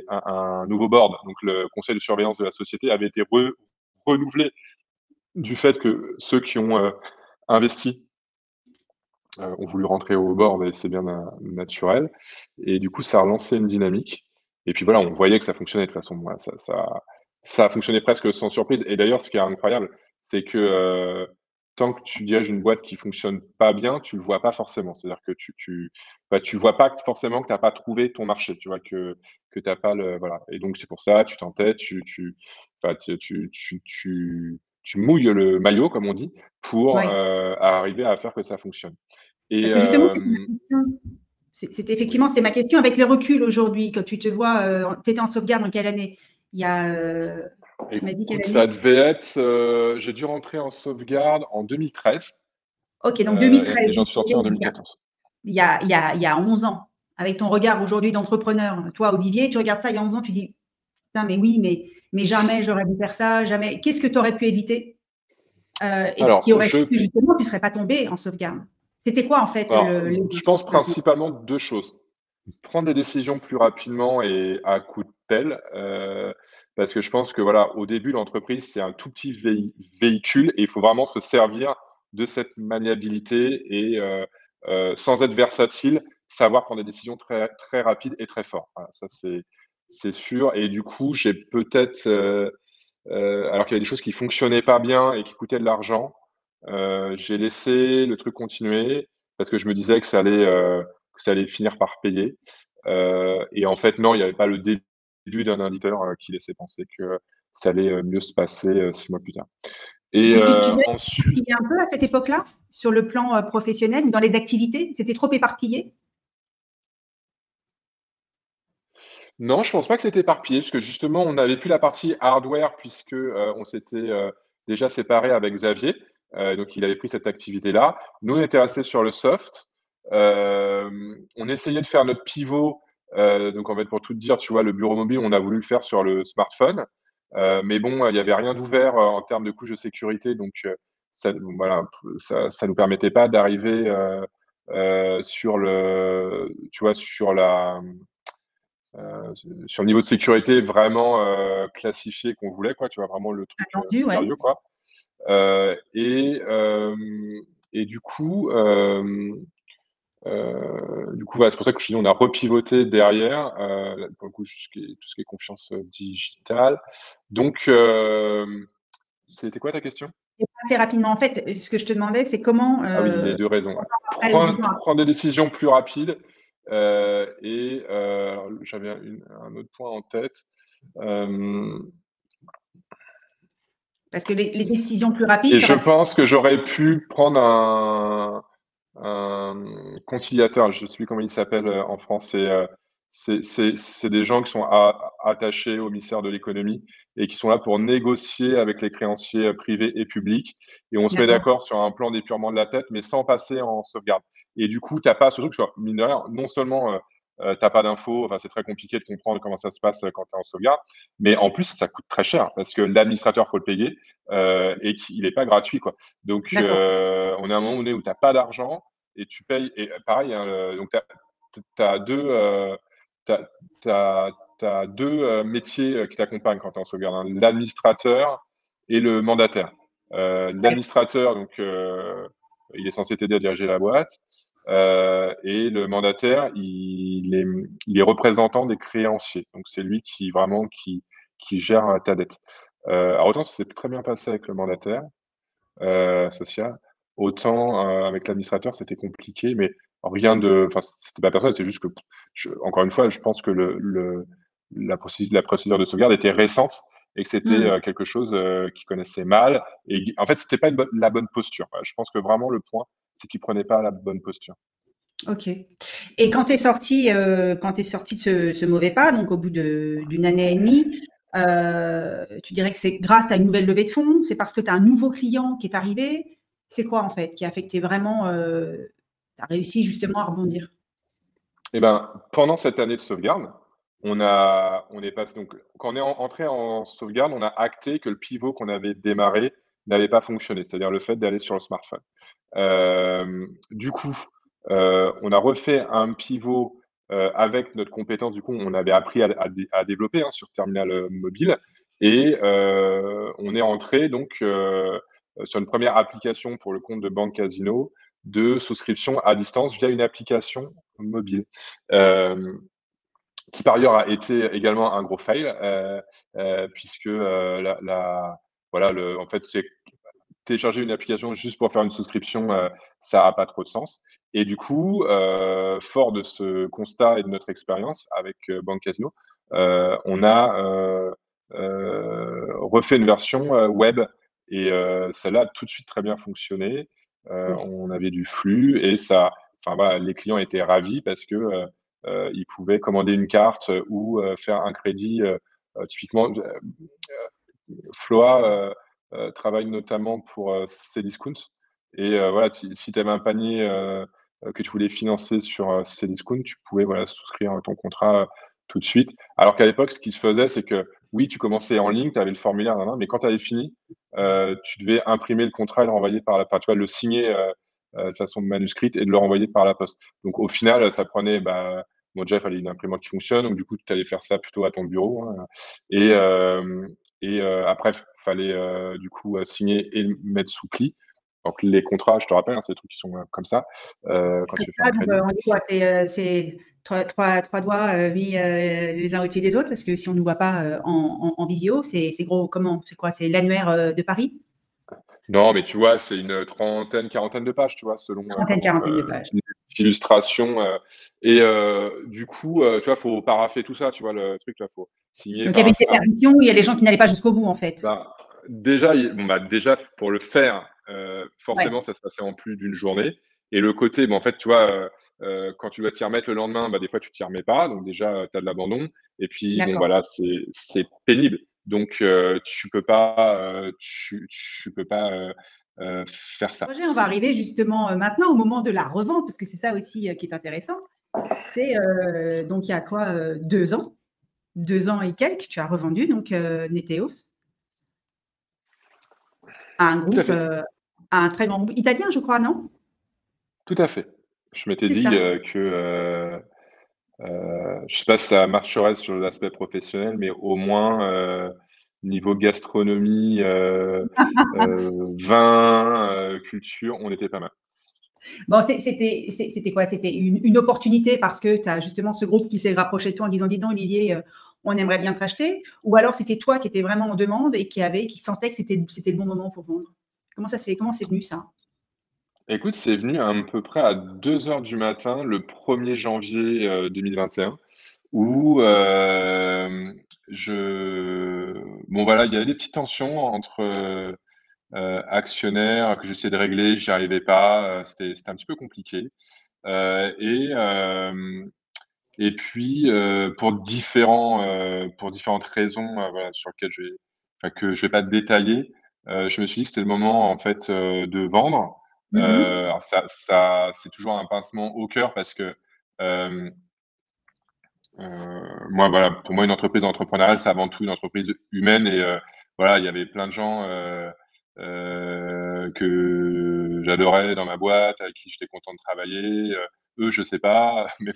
un nouveau board. Donc le conseil de surveillance de la société avait été renouvelé du fait que ceux qui ont investi ont voulu rentrer au board et c'est bien naturel. Et du coup, ça a relancé une dynamique. Et puis voilà, on voyait que ça fonctionnait de toute façon. Moi, ça a fonctionné presque sans surprise. Et d'ailleurs, ce qui est incroyable, c'est que tant que tu diriges une boîte qui fonctionne pas bien, tu le vois pas forcément. C'est-à-dire que tu vois pas forcément que tu n'as pas trouvé ton marché, tu vois, que t'as pas le, voilà. Et donc, c'est pour ça, tu t'entêtes, enfin, tu mouilles le maillot, comme on dit, pour ouais. arriver à faire que ça fonctionne. Et Parce que justement, c'était ma question. oui. Effectivement, c'est ma question avec le recul aujourd'hui, quand tu te vois, tu étais en sauvegarde en quelle année? Il y a, tu m'as dit quelle Écoute, ça année? devait être, j'ai dû rentrer en sauvegarde en 2013 OK, donc et 2013, j'en suis sorti en 2014. il y a 11 ans. Avec ton regard aujourd'hui d'entrepreneur, toi, Olivier, tu regardes ça il y a 11 ans, tu dis, putain, mais oui, mais jamais j'aurais dû faire ça, jamais. Qu'est-ce que tu aurais pu éviter et qui Alors, aurait fait que justement, tu ne serais pas tombé en sauvegarde? C'était quoi, en fait, je pense principalement 2 choses. Prendre des décisions plus rapidement et à coup de pelle, parce que je pense que voilà, au début, l'entreprise, c'est un tout petit véhicule et il faut vraiment se servir de cette maniabilité et sans être versatile, savoir prendre des décisions très, très rapides et très fortes. Voilà, ça c'est sûr. Et du coup, j'ai peut-être, alors qu'il y avait des choses qui fonctionnaient pas bien et qui coûtaient de l'argent, j'ai laissé le truc continuer parce que je me disais que ça allait finir par payer. Et en fait, non, il n'y avait pas le début d'un indicateur qui laissait penser que ça allait mieux se passer 6 mois plus tard. Et Donc, tu dirais ensuite, qu'il y a un peu à cette époque-là, sur le plan professionnel, dans les activités, c'était trop éparpillé? non, je pense pas que c'était éparpillé, parce que justement, on n'avait plus la partie hardware puisque on s'était déjà séparé avec Xavier. Donc, il avait pris cette activité-là. Nous, on était restés sur le soft. On essayait de faire notre pivot. Donc, en fait, pour tout te dire, tu vois, le bureau mobile, on a voulu le faire sur le smartphone. Mais bon, il n'y avait rien d'ouvert en termes de couches de sécurité. Donc, ça, voilà, ça nous permettait pas d'arriver sur le, tu vois, sur la, sur le niveau de sécurité vraiment classifié qu'on voulait, quoi, tu vois, vraiment le truc Attendu, ouais. sérieux, quoi. Euh, et, euh, et du coup, voilà, c'est pour ça que je dis, on a repivoté derrière, pour le coup, tout ce qui est confiance digitale. Donc, c'était quoi ta question? Et assez rapidement, en fait, ce que je te demandais, c'est comment, Ah oui, les deux raisons. 3 Ouais. ans après ou 12 ans après. Prendre des décisions plus rapides. Alors, j'avais un autre point en tête. Euh, Parce que les décisions plus rapides, et ça je aurait pu. pense que j'aurais pu prendre un conciliateur, je ne sais plus comment il s'appelle en France, c'est des gens qui sont attachés au ministère de l'économie et qui sont là pour négocier avec les créanciers privés et publics. Et on se met D'accord, d'accord sur un plan d'épurement de la tête, mais sans passer en sauvegarde. Et du coup, tu n'as pas ce truc, mine de rien, non seulement tu n'as pas d'infos, enfin, c'est très compliqué de comprendre comment ça se passe quand tu es en sauvegarde, mais en plus, ça coûte très cher parce que l'administrateur, faut le payer et qu'il n'est pas gratuit, quoi. Donc, d'accord. on est à un moment donné où tu n'as pas d'argent et tu payes. Et pareil, hein, donc tu as deux, t'as deux métiers qui t'accompagnent quand tu es en sauvegarde, hein, l'administrateur et le mandataire. Ouais. L'administrateur, donc, il est censé t'aider à diriger la boîte. Et le mandataire, il est représentant des créanciers. Donc, c'est lui qui vraiment qui gère ta dette. Alors, autant ça s'est très bien passé avec le mandataire social. Autant avec l'administrateur, c'était compliqué, mais rien de. Enfin, c'était pas personnel, c'est juste que, encore une fois, je pense que la procédure de sauvegarde était récente et que c'était Mmh. quelque chose qu'ils connaissaient mal. Et en fait, c'était pas la bonne posture. Je pense que vraiment le point, c'est qu'ils prenaient pas la bonne posture. OK. Et quand tu es sorti de ce mauvais pas, donc au bout d'une année et demie, tu dirais que c'est grâce à une nouvelle levée de fonds? C'est parce que tu as un nouveau client qui est arrivé? C'est quoi, en fait, qui a fait que tu vraiment, tu as réussi justement à rebondir? Eh ben, pendant cette année de sauvegarde, on est passé, donc, quand on est entré en sauvegarde, on a acté que le pivot qu'on avait démarré n'avait pas fonctionné, c'est-à-dire le fait d'aller sur le smartphone. Du coup, on a refait un pivot avec notre compétence. Du coup, on avait appris à développer hein, sur terminal mobile et on est rentré donc sur une première application pour le compte de Banque Casino de souscription à distance via une application mobile. Euh, qui par ailleurs a été également un gros fail, puisque voilà, en fait, c'est télécharger une application juste pour faire une souscription, ça n'a pas trop de sens. Et du coup, fort de ce constat et de notre expérience avec Banque Casino, on a refait une version web et celle-là a tout de suite très bien fonctionné. Cool. On avait du flux et ça, enfin voilà, les clients étaient ravis parce que ils pouvaient commander une carte ou faire un crédit. Typiquement, Floa travaille notamment pour Cdiscount. Et voilà, si tu avais un panier que tu voulais financer sur Cdiscount, tu pouvais voilà, souscrire ton contrat tout de suite. Alors qu'à l'époque, ce qui se faisait, c'est que oui, tu commençais en ligne, tu avais le formulaire, mais quand tu avais fini, tu devais imprimer le contrat et le renvoyer par la poste. Tu vois, le signer de façon manuscrite et de le renvoyer par la poste. Donc au final, ça prenait. Bon, déjà, il fallait une imprimante qui fonctionne, donc du coup, tu allais faire ça plutôt à ton bureau. Hein. Et, après, il fallait du coup signer et le mettre sous pli. Donc les contrats, je te rappelle, hein, c'est des trucs qui sont comme ça quand Comme tu veux faire ça, un donc, crédit. on dit quoi? C'est trois doigts mis les uns au-dessus des autres, parce que si on ne nous voit pas en visio, c'est gros comment? C'est quoi? C'est l'annuaire de Paris? Non, mais tu vois, c'est une trentaine, quarantaine de pages, tu vois, selon Trentaine, comment quarantaine de pages. une illustration. Et du coup, tu vois, faut parapher tout ça, tu vois, le truc là, faut signer, Donc, il y avait une parapher. déperdition, il y a les gens qui n'allaient pas jusqu'au bout, en fait. Ben, déjà, déjà, pour le faire, Ouais, forcément, ça se passait en plus d'une journée. Et le côté, en fait, tu vois, quand tu vas t'y remettre le lendemain, des fois, tu t'y remets pas. Donc, déjà, tu as de l'abandon. Et puis, bon, d'accord. voilà, c'est pénible. Donc, tu peux pas faire ça. Projet, on va arriver justement maintenant au moment de la revente, parce que c'est ça aussi qui est intéressant. C'est donc il y a quoi 2 ans, 2 ans et quelques, tu as revendu donc Neteos à un Tout à groupe, fait. à un très grand groupe italien, je crois, non? Tout à fait. Je m'étais C'est dit ça. je sais pas si ça marcherait sur l'aspect professionnel, mais au moins niveau gastronomie, vin, culture, on était pas mal. Bon, c'était quoi? C'était une opportunité parce que tu as justement ce groupe qui s'est rapproché de toi en disant: «Dis donc Olivier, on aimerait bien te racheter», ou alors c'était toi qui étais vraiment en demande et qui sentait que c'était le bon moment pour vendre? Comment c'est venu ça? Écoute, c'est venu à peu près à 2 heures du matin, le 1er janvier 2021, où je bon voilà, il y avait des petites tensions entre actionnaires que j'essayais de régler, j'y arrivais pas, c'était un petit peu compliqué. Et puis, pour différentes raisons, voilà, sur lesquelles que je vais pas détailler, je me suis dit que c'était le moment, en fait, de vendre. Mmh. Alors ça c'est toujours un pincement au cœur parce que, hem, moi, voilà, pour moi, une entreprise entrepreneuriale, c'est avant tout une entreprise humaine et voilà, il y avait plein de gens, que j'adorais dans ma boîte, avec qui j'étais content de travailler, eux, je sais pas, mais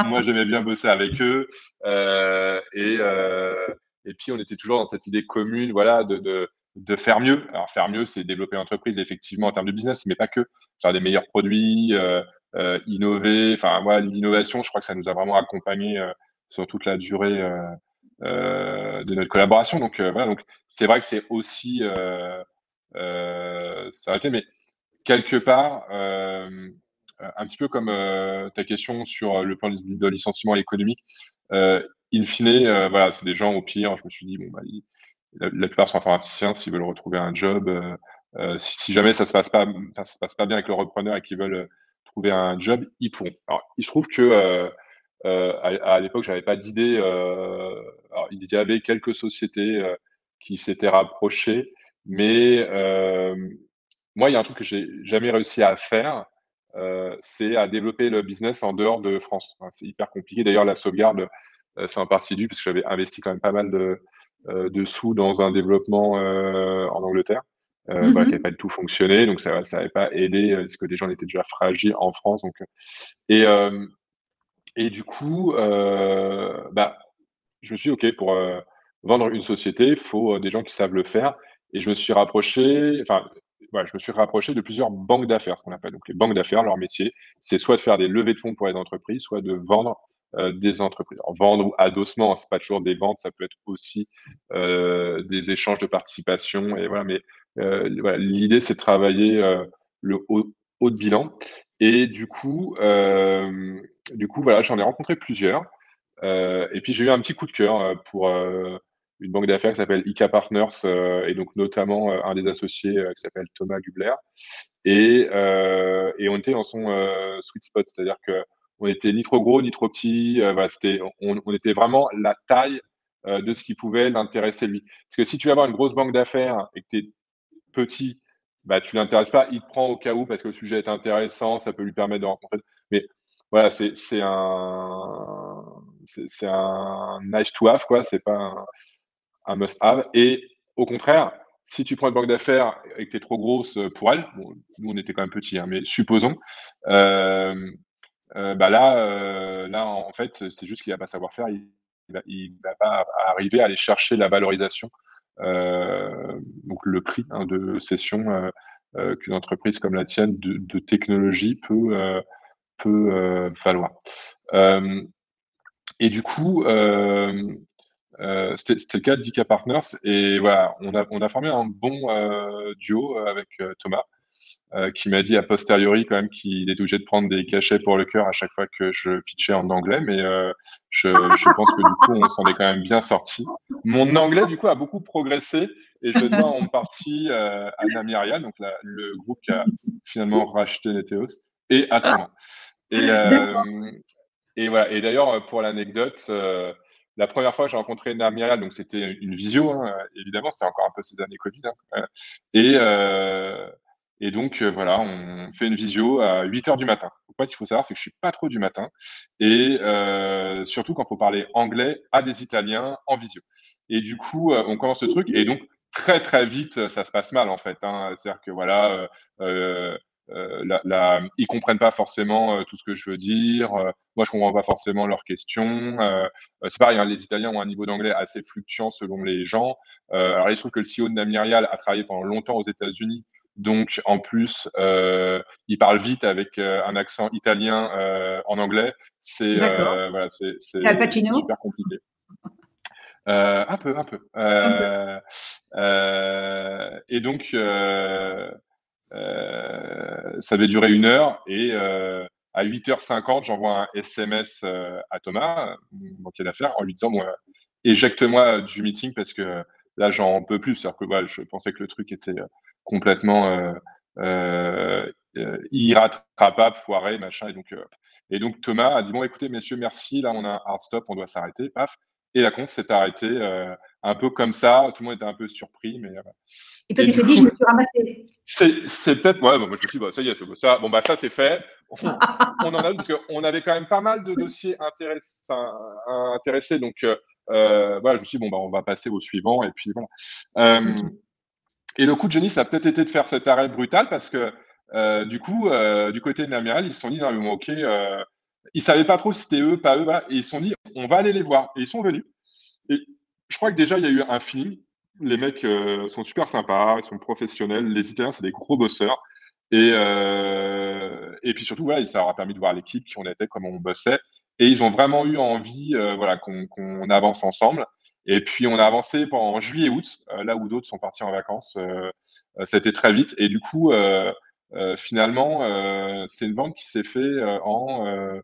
moi, j'aimais bien bosser avec eux, et puis on était toujours dans cette idée commune, voilà, de faire mieux. Alors faire mieux, c'est développer l'entreprise effectivement en termes de business, mais pas que. Faire des meilleurs produits, innover. Enfin, voilà, l'innovation, je crois que ça nous a vraiment accompagnés sur toute la durée de notre collaboration. Donc voilà, donc c'est vrai que c'est aussi ça a été, mais quelque part, un petit peu comme ta question sur le plan de licenciement économique, in fine, voilà, c'est des gens au pire, je me suis dit, bon, bah, la plupart sont informaticiens, s'ils veulent retrouver un job, si jamais ça se passe pas bien avec le repreneur et qu'ils veulent trouver un job, ils pourront. Alors, il se trouve que à l'époque, j'avais pas d'idée. Alors, il y avait quelques sociétés qui s'étaient rapprochées, mais moi, il y a un truc que j'ai jamais réussi à faire, c'est à développer le business en dehors de France. Enfin, c'est hyper compliqué. D'ailleurs, la sauvegarde, c'est en partie dû parce que j'avais investi quand même pas mal de sous dans un développement en Angleterre, voilà, qui avait Mmh. pas du tout fonctionné. Donc ça avait pas aidé, parce que les gens étaient déjà fragiles en France. Donc, et, euh, et du coup, bah, je me suis dit: «OK, pour vendre une société, il faut des gens qui savent le faire», et je me suis rapproché, enfin, voilà, je me suis rapproché de plusieurs banques d'affaires, ce qu'on appelle. Donc les banques d'affaires, leur métier, c'est soit de faire des levées de fonds pour les entreprises, soit de vendre des entreprises. Alors vendre ou adossement, hein, c'est pas toujours des ventes, ça peut être aussi des échanges de participation et voilà, mais voilà, l'idée, c'est de travailler le haut de bilan. Et du coup, voilà, j'en ai rencontré plusieurs. Et puis j'ai eu un petit coup de cœur pour une banque d'affaires qui s'appelle IK Partners, et donc notamment un des associés qui s'appelle Thomas Gubler. Et on était dans son sweet spot, c'est-à-dire que on était ni trop gros ni trop petit. Voilà, on était vraiment la taille de ce qui pouvait l'intéresser lui. Parce que si tu vas avoir une grosse banque d'affaires et que tu es petit, bah, tu l'intéresses pas, il te prend au cas où parce que le sujet est intéressant, ça peut lui permettre de rencontrer. Mais voilà, c'est un nice to have, quoi, c'est pas un must have. Et au contraire, si tu prends une banque d'affaires et que tu es trop grosse pour elle, bon, nous on était quand même petits, hein, mais supposons, euh, bah là, en fait, c'est juste qu'il va pas savoir faire, il va pas arriver à aller chercher la valorisation, donc le prix, hein, de cession, qu'une entreprise comme la tienne de technologie peut valoir. Hem Et du coup, c'était le cas de Dika Partners et voilà, on a formé un bon duo avec Thomas, qui m'a dit a posteriori quand même qu'il était obligé de prendre des cachets pour le cœur à chaque fois que je pitchais en anglais, mais je pense que du coup, on s'en est quand même bien sorti. Mon anglais, du coup, a beaucoup progressé et je le dois en partie à Namiria, donc le groupe qui a finalement racheté Neteos, et à Thomas. Et, D'accord. et voilà. Et d'ailleurs, pour l'anecdote, la première fois que j'ai rencontré Namiria, donc c'était une visio, hein, évidemment, c'était encore un peu ces années Covid, hein, et, euh, et donc, voilà, on fait une visio à 8 heures du matin. Donc, moi, ce qu'il faut savoir, c'est que je suis pas trop du matin. Et surtout quand il faut parler anglais à des Italiens en visio. Et du coup, on commence le truc. Et donc, très, très vite, ça se passe mal, en fait, hein. C'est-à-dire que, voilà, ils comprennent pas forcément tout ce que je veux dire. Moi, je comprends pas forcément leurs questions. C'est pareil, hein, les Italiens ont un niveau d'anglais assez fluctuant selon les gens. Alors, il se trouve que le CEO de Namirial a travaillé pendant longtemps aux États-Unis. Donc, en plus, il parle vite avec un accent italien en anglais. D'accord. Voilà, C'est Al c'est Pacino? super compliqué. Un peu, un peu. Un peu. Et donc, ça devait durer 1 heure et à 8h50, j'envoie un SMS à Thomas, mon banquier d'affaires, en lui disant bon, éjecte-moi du meeting parce que là, j'en peux plus. C'est-à-dire que voilà, je pensais que le truc était complètement irrattrapable, foiré, machin. Et donc Thomas a dit bon, écoutez, messieurs, merci. Là, on a un hard stop, on doit s'arrêter. Paf. Et la conf s'est arrêtée un peu comme ça. Tout le monde était un peu surpris, mais Et toi, et tu du t'es dit, je coup, me suis ramassée. c'est peut-être, ouais, bah, moi je me suis dit, bah, ça y est, ça, bon, bah, ça c'est fait. On en a, parce qu'on avait quand même pas mal de dossiers intéressés, donc voilà, je me suis dit, bon, bah, on va passer au suivant, et puis voilà. Ok. Et le coup de Johnny, ça a peut-être été de faire cet arrêt brutal, parce que du coup, du côté de l'amiral, ils se sont dit, non, mais bon, ok, ils savaient pas trop si c'était eux, pas eux, voilà, et ils se sont dit, on va aller les voir. Et ils sont venus. Et je crois que déjà, il y a eu un feeling. Les mecs sont super sympas, ils sont professionnels. Les Italiens, c'est des gros bosseurs. Et puis surtout, voilà, ça leur a permis de voir l'équipe, qui on était, comment on bossait. Et ils ont vraiment eu envie voilà, qu'on avance ensemble. Et puis, on a avancé pendant juillet-août, là où d'autres sont partis en vacances. C'était très vite. Et du coup, finalement, c'est une vente qui s'est fait en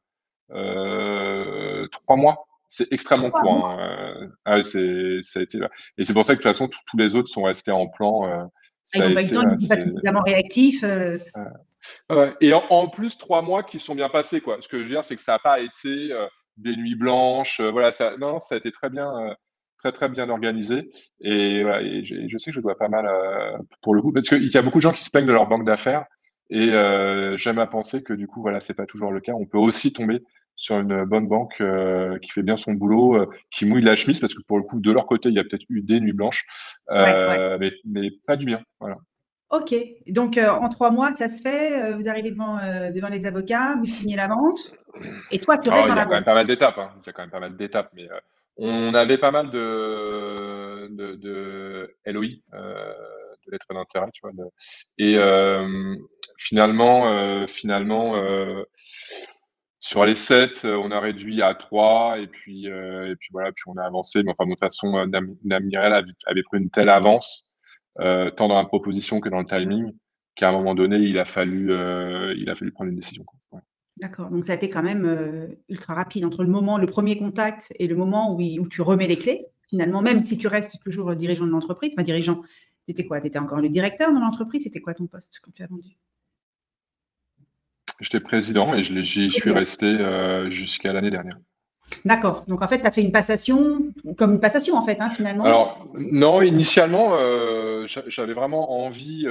3 mois. C'est extrêmement 3 court. mois. Hein. Ah, ouais, ça a été, et c'est pour ça que de toute façon, tous les autres sont restés en plan. Ah, ils Ça a n'ont pas eu le été temps, ils n'étaient pas assez. suffisamment réactifs. Ouais. Et en plus, 3 mois qui sont bien passés, quoi. Ce que je veux dire, c'est que ça n'a pas été des nuits blanches. Voilà, non, ça a été très bien, très très bien organisé. Et, voilà, et je sais que je dois pas mal pour le coup, parce qu'il y a beaucoup de gens qui se plaignent de leur banque d'affaires. Et j'aime à penser que du coup, voilà, c'est pas toujours le cas. On peut aussi tomber sur une bonne banque qui fait bien son boulot, qui mouille la chemise, parce que pour le coup, de leur côté, il y a peut-être eu des nuits blanches, Ouais, ouais. mais pas du bien. Voilà. Ok. Donc, en 3 mois, ça se fait. Vous arrivez devant les avocats, vous signez la vente. Et toi, tu restes Alors, dans il y la a quand vente. même pas mal d'étapes, hein. Il y a quand même pas mal d'étapes, mais on avait pas mal de LOI, de lettres d'intérêt, tu vois. Et finalement, sur les 7, on a réduit à 3, et puis voilà, puis on a avancé. Mais enfin, de toute façon, Namirel avait pris une telle avance, tant dans la proposition que dans le timing, qu'à un moment donné, il a fallu prendre une décision, quoi. Ouais. D'accord. Donc, ça a été quand même ultra rapide entre le premier contact et le moment où tu remets les clés. Finalement, même si tu restes toujours dirigeant de l'entreprise, enfin dirigeant, c'était quoi? Tu étais encore le directeur dans l'entreprise? C'était quoi ton poste quand tu as vendu? J'étais président et j'y suis Président. resté jusqu'à l'année dernière. D'accord. Donc, en fait, tu as fait une passation, comme une passation, en fait, hein, finalement. Alors, non, initialement, j'avais vraiment envie.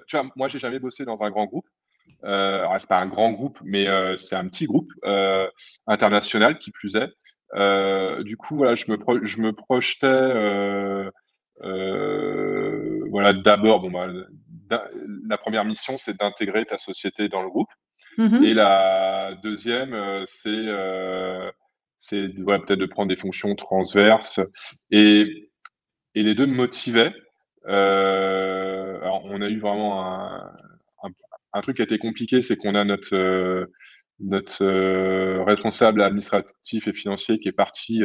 Tu vois, moi, j'ai jamais bossé dans un grand groupe. Alors, c'est pas un grand groupe, mais c'est un petit groupe international qui plus est. Du coup, voilà, je me projetais. Voilà, d'abord, bon, bah, la première mission, c'est d'intégrer ta société dans le groupe. Et Mhm. la deuxième, c'est voilà, peut-être de prendre des fonctions transverses. Et les deux me motivaient. Alors, on a eu vraiment un, un truc qui a été compliqué, c'est qu'on a notre responsable administratif et financier qui est parti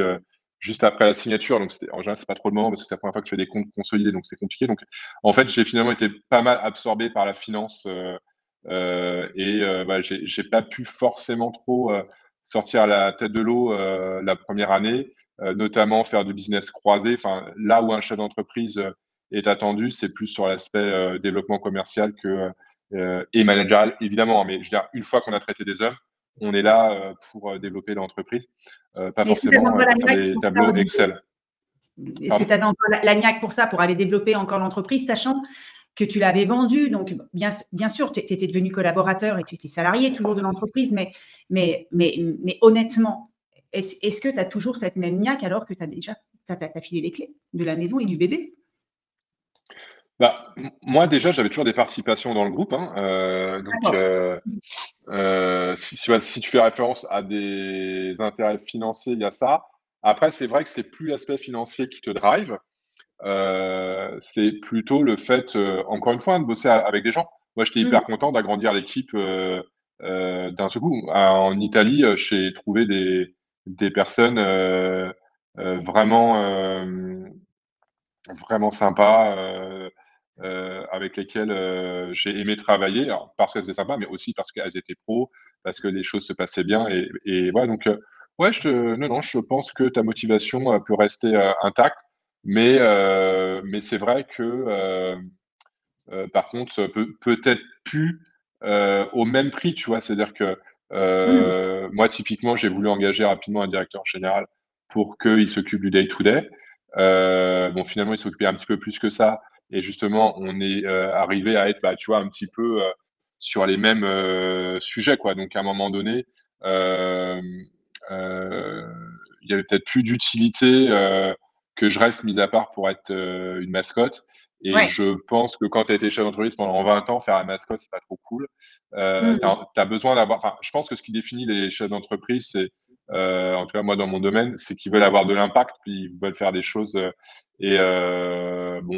juste après la signature. Donc, en général, c'est pas trop le moment parce que c'est la première fois que tu fais des comptes consolidés, donc c'est compliqué. Donc, en fait, j'ai finalement été pas mal absorbé par la finance voilà, j'ai pas pu forcément trop sortir la tête de l'eau la première année, notamment faire du business croisé. Enfin, là où un chef d'entreprise est attendu, c'est plus sur l'aspect développement commercial et managérial, évidemment. Mais je veux dire, une fois qu'on a traité des hommes, on est là pour développer l'entreprise, pas Mais est-ce que tu avais forcément encore la pour faire niaque des pour ça au tableaux début? Excel. Est-ce que Pardon? tu avais encore la niaque pour ça, pour aller développer encore l'entreprise, sachant que tu l'avais vendue? Donc, bien sûr, tu étais devenu collaborateur et tu étais salarié toujours de l'entreprise, mais honnêtement, est-ce que tu as toujours cette même niaque alors que tu as déjà filé les clés de la maison et du bébé? Moi déjà, j'avais toujours des participations dans le groupe, hein, donc D'accord. si tu fais référence à des intérêts financiers, il y a ça. Après, c'est vrai que c'est plus l'aspect financier qui te drive, c'est plutôt le fait, encore une fois, de bosser avec des gens. Moi, j'étais Mhm. hyper content d'agrandir l'équipe d'un seul coup. En Italie, j'ai trouvé des personnes vraiment, vraiment sympas, avec lesquelles j'ai aimé travailler. Alors, parce qu'elles étaient sympas, mais aussi parce qu'elles étaient pros, parce que les choses se passaient bien. Et voilà, donc, ouais, non, non, je pense que ta motivation peut rester intacte. Mais c'est vrai que, par contre, peut-être plus au même prix, tu vois. C'est-à-dire que Mhm. moi, typiquement, j'ai voulu engager rapidement un directeur général pour qu'il s'occupe du day-to-day. Bon, finalement, il s'occupait un petit peu plus que ça. Et justement, on est arrivé à être, bah, tu vois, un petit peu sur les mêmes sujets, quoi. Donc, à un moment donné, euh, euh, il y avait peut-être plus d'utilité que je reste mis à part pour être une mascotte. Et Ouais. je pense que quand tu as été chef d'entreprise pendant 20 ans, faire un mascotte, c'est pas trop cool. Mhm. T'as besoin d'avoir. Enfin, je pense que ce qui définit les chefs d'entreprise, c'est, en tout cas moi dans mon domaine, c'est qu'ils veulent avoir de l'impact, puis ils veulent faire des choses. Bon,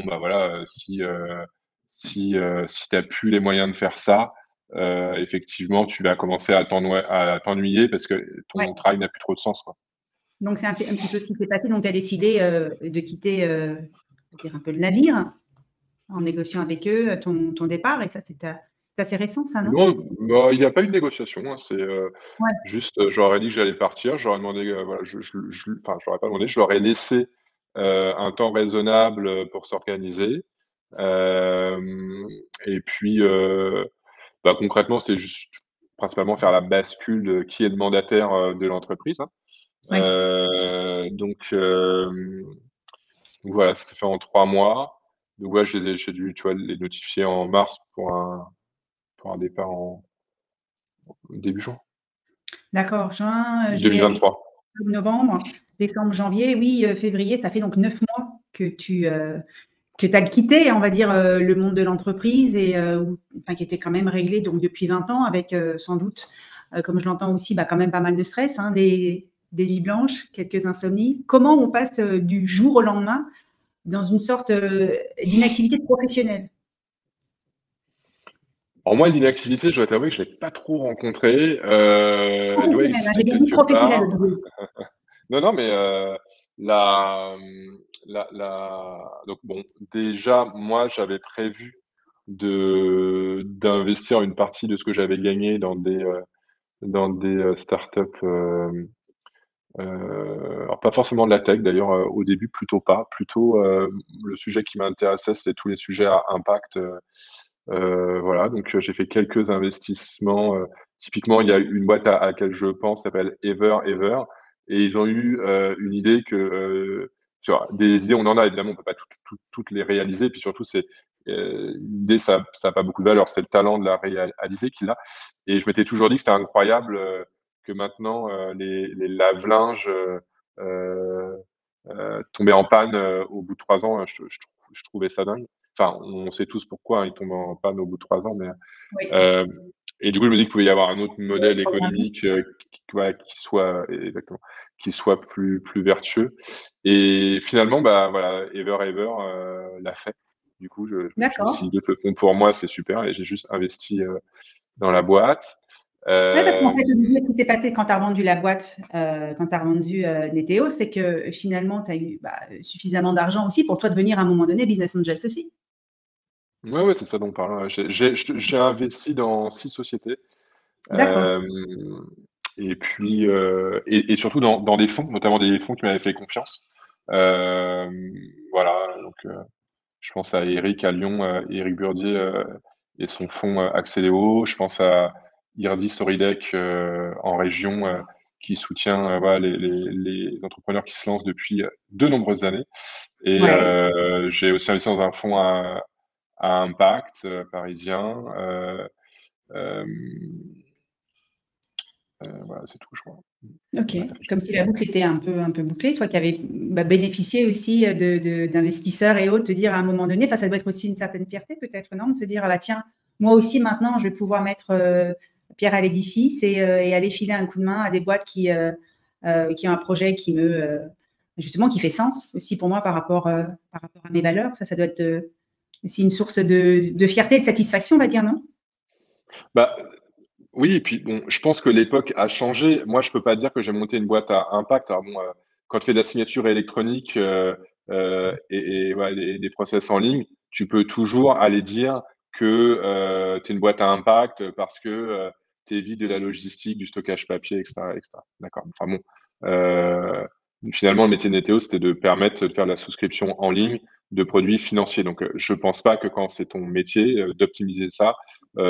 bah voilà, si t'as plus les moyens de faire ça, effectivement, tu vas commencer à t'ennuyer parce que Ouais. ton travail n'a plus trop de sens, quoi. Donc, c'est un petit peu ce qui s'est passé. Donc, tu as décidé de quitter on va dire un peu le navire en négociant avec eux ton départ. Et ça, c'est assez récent, ça, non? Non, bah, il n'y a pas eu de négociation, hein, c'est Ouais. juste, j'aurais dit que j'allais partir, j'aurais demandé, voilà, enfin, je leur pas demandé, je leur ai laissé un temps raisonnable pour s'organiser. Et puis, bah, concrètement, c'est juste principalement faire la bascule de qui est le mandataire de l'entreprise, hein. Ouais. Donc voilà, ça s'est fait en 3 mois. Donc ouais, j'ai dû, tu vois, les notifier en mars pour un départ en début juin D'accord. Juin, juillet, 2023. novembre, décembre, janvier. Oui, février, ça fait donc 9 mois que tu as quitté, on va dire, le monde de l'entreprise et enfin, qui était quand même réglé donc depuis 20 ans avec sans doute, comme je l'entends aussi, bah, quand même pas mal de stress, hein, des nuits blanches, quelques insomnies. Comment on passe du jour au lendemain dans une sorte d'inactivité professionnelle? Alors moi, l'inactivité, je dois t'avouer que je l'ai pas trop rencontrée. Elle doit Professionnelle, hein, j'ai exister bien dit quelque professionnelle, part. Olivier. Non, non, mais la, donc bon, déjà, moi, j'avais prévu d'investir une partie de ce que j'avais gagné dans des startups. Alors pas forcément de la tech d'ailleurs, au début plutôt pas. Plutôt le sujet qui m'intéressait, c'était tous les sujets à impact. Voilà, donc j'ai fait quelques investissements. Typiquement, il y a une boîte à laquelle je pense, s'appelle Ever, et ils ont eu une idée que, tu vois, des idées, on en a évidemment, on peut pas toutes les réaliser, puis surtout c'est une idée, ça a pas beaucoup de valeur, c'est le talent de la réaliser qu'il a. Et je m'étais toujours dit que c'était incroyable que maintenant les lave-linges euh, tombaient en panne au bout de 3 ans. Je trouvais ça dingue. Enfin, on sait tous pourquoi ils tombent en panne au bout de 3 ans, mais Oui, euh, et du coup, je me dis qu'il pouvait y avoir un autre oui, modèle programme. économique ouais, qui soit exactement, qui soit plus vertueux. Et finalement, bah voilà, Ever l'a fait. Du coup, je me suis dit, D'accord. si d'autres le font pour moi, c'est super, et j'ai juste investi dans la boîte. Oui, parce qu'en Euh, fait, Olivier, ce qui s'est passé quand tu as revendu la boîte, quand tu as revendu Neteo, c'est que finalement, tu as eu bah, suffisamment d'argent aussi pour toi devenir à un moment donné business angel aussi. ouais, ouais, c'est ça dont on parle. Ouais. J'ai investi dans 6 sociétés. D'accord. Euh, et puis, et surtout dans des fonds, notamment des fonds qui m'avaient fait confiance. Euh, voilà, donc je pense à Eric à Lyon, Eric Burdier et son fonds Axeléo. Je pense à Irdi Soridec en région qui soutient voilà, les entrepreneurs qui se lancent depuis de nombreuses années. Et Ouais. j'ai aussi investi dans un fonds à impact parisien. Euh, Voilà, c'est tout, je crois. Ok, comme si la boucle était un peu bouclée, toi qui avais bénéficié aussi d'investisseurs et autres, te dire à un moment donné, ça doit être aussi une certaine fierté peut-être, non? De se dire, ah bah tiens, moi aussi maintenant, je vais pouvoir mettre pierre à l'édifice et aller filer un coup de main à des boîtes qui ont un projet qui justement, qui fait sens aussi pour moi par rapport à mes valeurs. Ça doit être aussi une source de fierté et de satisfaction, on va dire, non? Bah, oui, et puis bon, je pense que l'époque a changé. Moi, je peux pas dire que j'ai monté une boîte à impact. Alors bon, quand tu fais de la signature électronique et ouais, des process en ligne, tu peux toujours aller dire que tu es une boîte à impact parce que tu évites de la logistique, du stockage papier, etc., etc. D'accord. Enfin bon, euh, finalement, le métier de Netteo, c'était de permettre de faire de la souscription en ligne de produits financiers. Donc, je pense pas que quand c'est ton métier d'optimiser ça,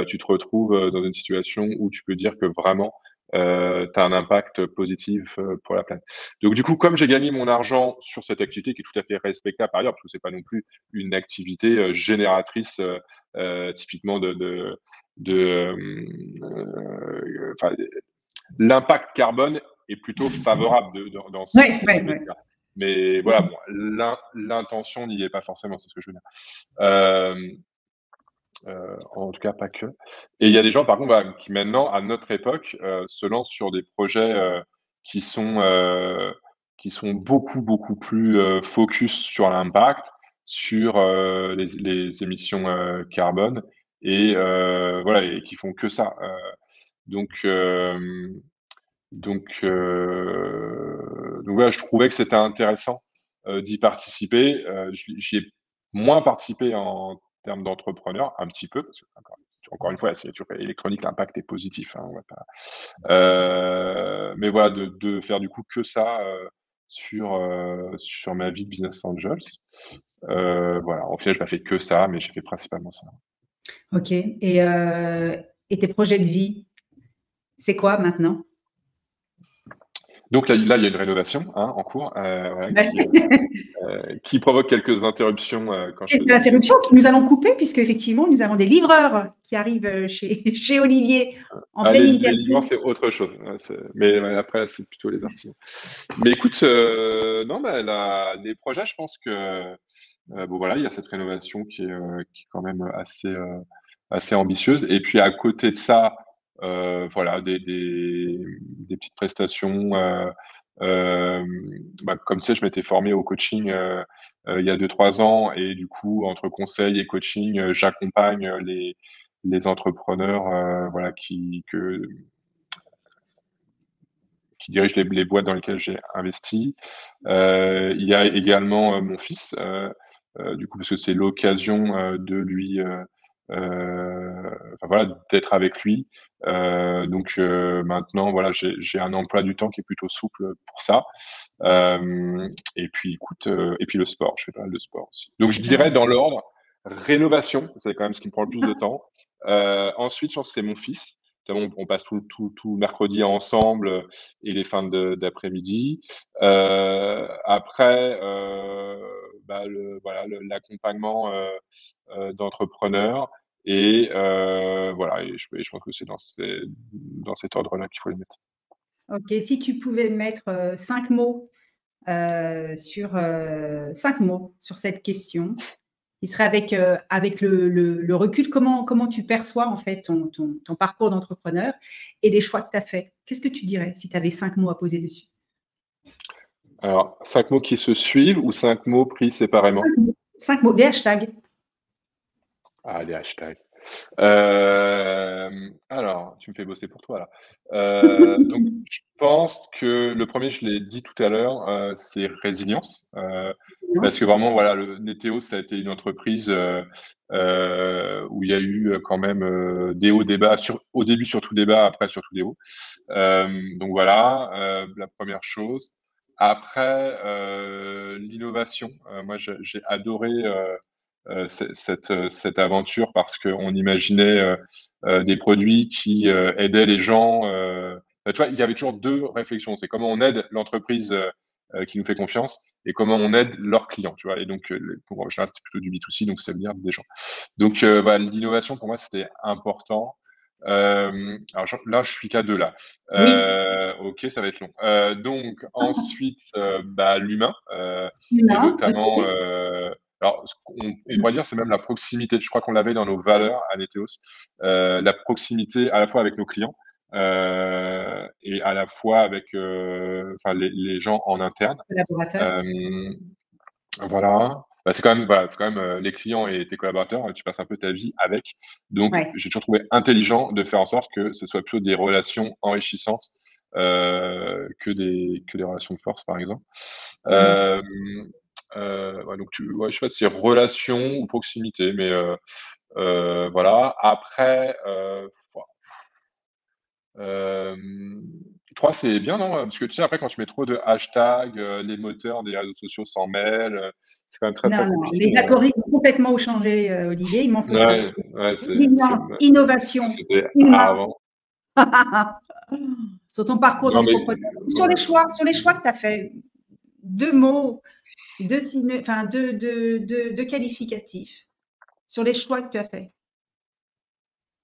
tu te retrouves dans une situation où tu peux dire que vraiment tu as un impact positif pour la planète. Donc du coup, comme j'ai gagné mon argent sur cette activité qui est tout à fait respectable par ailleurs, parce que c'est pas non plus une activité génératrice typiquement enfin, l'impact carbone est plutôt favorable dans Oui, ce oui, oui. métier. Mais voilà, bon, l'intention n'y est pas forcément, c'est ce que je veux dire. Euh, en tout cas, pas que. Et il y a des gens, par contre, voilà, qui maintenant, à notre époque, se lancent sur des projets qui sont euh, qui sont beaucoup beaucoup plus focus sur l'impact, sur les émissions carbone et voilà, et qui font que ça. Donc donc voilà, je trouvais que c'était intéressant d'y participer. J'y ai moins participé en termes d'entrepreneur, un petit peu, parce que encore une fois, la signature électronique, l'impact est positif. Hein, on va pas... mais voilà, de faire du coup que ça sur ma vie de business angels. Voilà, en final, je n'ai pas fait que ça, mais j'ai fait principalement ça. Ok. Et tes projets de vie, c'est quoi maintenant? Donc là, il y a une rénovation en cours voilà, qui provoque quelques interruptions quand je C'est fais une des visios. interruption que nous allons couper puisque effectivement nous avons des livreurs qui arrivent chez Olivier en Ah, pleine les livres, interview. c'est autre chose. Ouais, mais ouais, après, c'est plutôt les artisans. Mais écoute, non, bah, les projets, je pense que bon voilà, il y a cette rénovation qui est quand même assez ambitieuse. Et puis à côté de ça, voilà, des petites prestations. Euh, comme tu sais, je m'étais formé au coaching il y a 2, 3 ans, et du coup, entre conseil et coaching, j'accompagne les entrepreneurs, voilà, qui dirigent les boîtes dans lesquelles j'ai investi. Il y a également mon fils, du coup, parce que c'est l'occasion de lui, enfin voilà, d'être avec lui. Donc maintenant, voilà, j'ai un emploi du temps qui est plutôt souple pour ça. Et puis, écoute, et puis le sport, je fais pas mal de sport aussi. Donc je dirais dans l'ordre, rénovation, c'est quand même ce qui me prend le plus de temps. Ensuite, je pense que c'est mon fils. On passe tout mercredi ensemble et les fins d'après-midi. Après, voilà, l'accompagnement d'entrepreneurs. Et voilà, et je pense que c'est dans cet ordre-là qu'il faut les mettre. Ok, si tu pouvais mettre 5 mots sur 5 mots sur cette question, il serait avec le recul, comment tu perçois en fait ton parcours d'entrepreneur et les choix que tu as faits. Qu'est-ce que tu dirais si tu avais 5 mots à poser dessus? Alors, 5 mots qui se suivent ou 5 mots pris séparément? 5 mots, des hashtags. Ah, les hashtags. Alors, tu me fais bosser pour toi là. Donc, je pense que le premier, je l'ai dit tout à l'heure, c'est résilience. Parce que vraiment, voilà, le Netteo, ça a été une entreprise où il y a eu quand même des hauts, des bas, au début surtout des bas, après surtout des hauts. Donc voilà, la première chose. Après, l'innovation. Moi, j'ai adoré cette aventure parce qu'on imaginait des produits qui aidaient les gens. Tu vois, il y avait toujours deux réflexions. C'est comment on aide l'entreprise qui nous fait confiance et comment on aide leurs clients. Tu vois, et donc, en général, c'était plutôt du B2C, donc ça veut dire des gens. Donc, l'innovation, pour moi, c'était important. Alors là, je suis qu'à deux là. Oui, Ok, ça va être long. Donc ensuite, l'humain et humain, notamment, ok. alors on pourrait dire c'est même la proximité. Je crois qu'on l'avait dans nos valeurs à Neteos, la proximité à la fois avec nos clients et à la fois avec, enfin les gens en interne. Collaborateur. Euh, voilà. C'est quand même, voilà, c'est quand même les clients et tes collaborateurs, tu passes un peu ta vie avec. Donc, Ouais. j'ai toujours trouvé intelligent de faire en sorte que ce soit plutôt des relations enrichissantes que des relations de force, par exemple. Mhm. Euh, ouais, donc, ouais, je sais pas si c'est relation ou proximité, mais voilà. Après, euh, 3, c'est bien, non? Parce que tu sais, après, quand tu mets trop de hashtags, les moteurs des réseaux sociaux s'en mêlent, c'est quand même très, très Non, non, compliqué. les algorithmes ont complètement changé, Olivier. Il m'en faut pas. Ouais, ouais, Résilience, ouais, ça, innovation, c'était humain. avant. Sur ton parcours Non, mais, d'entrepreneur, ouais. sur les choix que tu as fait, deux mots, enfin, deux qualificatifs sur les choix que tu as fait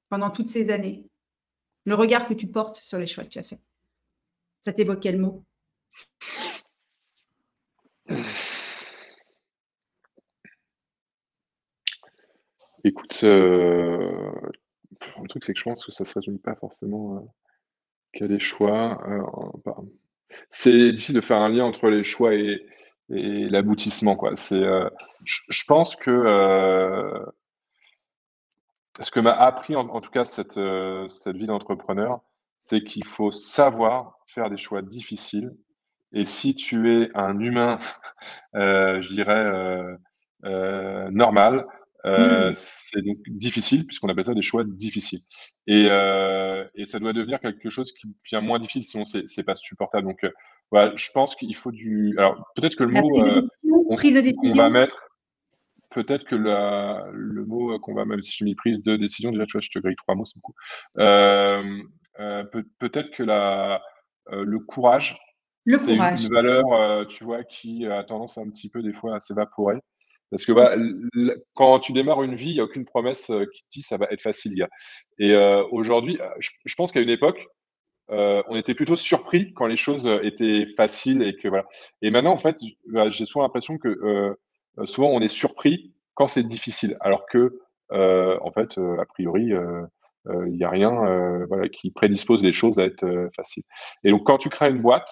pendant toutes ces années. Le regard que tu portes sur les choix que tu as fait. Ça t'évoque quel mot? Écoute, le truc, c'est que je pense que ça se résume pas forcément qu'à des choix. C'est difficile de faire un lien entre les choix et l'aboutissement, quoi. Je pense que ce que m'a appris, en tout cas, cette vie d'entrepreneur, c'est qu'il faut savoir faire des choix difficiles. Et si tu es un humain, je dirais, normal, Mmh. c'est donc difficile, puisqu'on appelle ça des choix difficiles. Et ça doit devenir quelque chose qui devient moins difficile, sinon c'est pas supportable. Donc, voilà, je pense qu'il faut du. Alors, peut-être que le La mot on- prise de qu'on va décision, mettre, peut-être que le mot qu'on va, même si je m'y prise de décision, déjà, tu vois, je te grille trois mots, c'est beaucoup. Peut-être que le courage, le c'est courage. une valeur, tu vois, qui a tendance un petit peu des fois à s'évaporer. Parce que quand tu démarres une vie, il n'y a aucune promesse qui te dit ça va être facile, gars. Et aujourd'hui, je pense qu'à une époque, on était plutôt surpris quand les choses étaient faciles et que voilà. Et maintenant, en fait, j'ai souvent l'impression que souvent on est surpris quand c'est difficile, alors que en fait, a priori, il n'y a rien voilà, qui prédispose les choses à être faciles. Et donc, quand tu crées une boîte,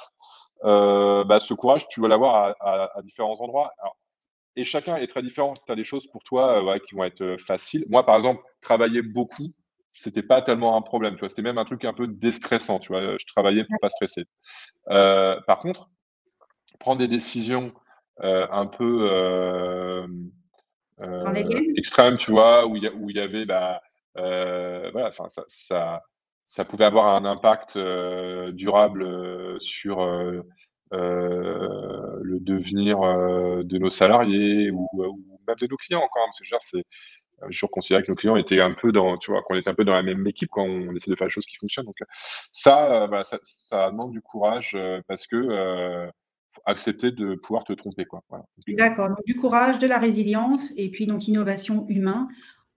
ce courage, tu vas l'avoir à différents endroits. Alors, et chacun est très différent. Tu as des choses pour toi ouais, qui vont être faciles. Moi, par exemple, travailler beaucoup, c'était pas tellement un problème. Tu vois, c'était même un truc un peu déstressant. Tu vois, je travaillais pour pas stresser. Par contre, prendre des décisions un peu Cornélienne? extrêmes, tu vois, où il y avait, voilà, enfin, ça pouvait avoir un impact durable sur le devenir de nos salariés ou même de nos clients encore, hein, parce que je veux dire, j'ai toujours considéré que nos clients étaient un peu dans, tu vois, qu'on était un peu dans la même équipe quand on essaie de faire des choses qui fonctionnent. Donc ça, voilà, ça demande du courage parce que faut accepter de pouvoir te tromper, quoi. Voilà. Donc, D'accord, donc du courage, de la résilience et puis donc innovation humain.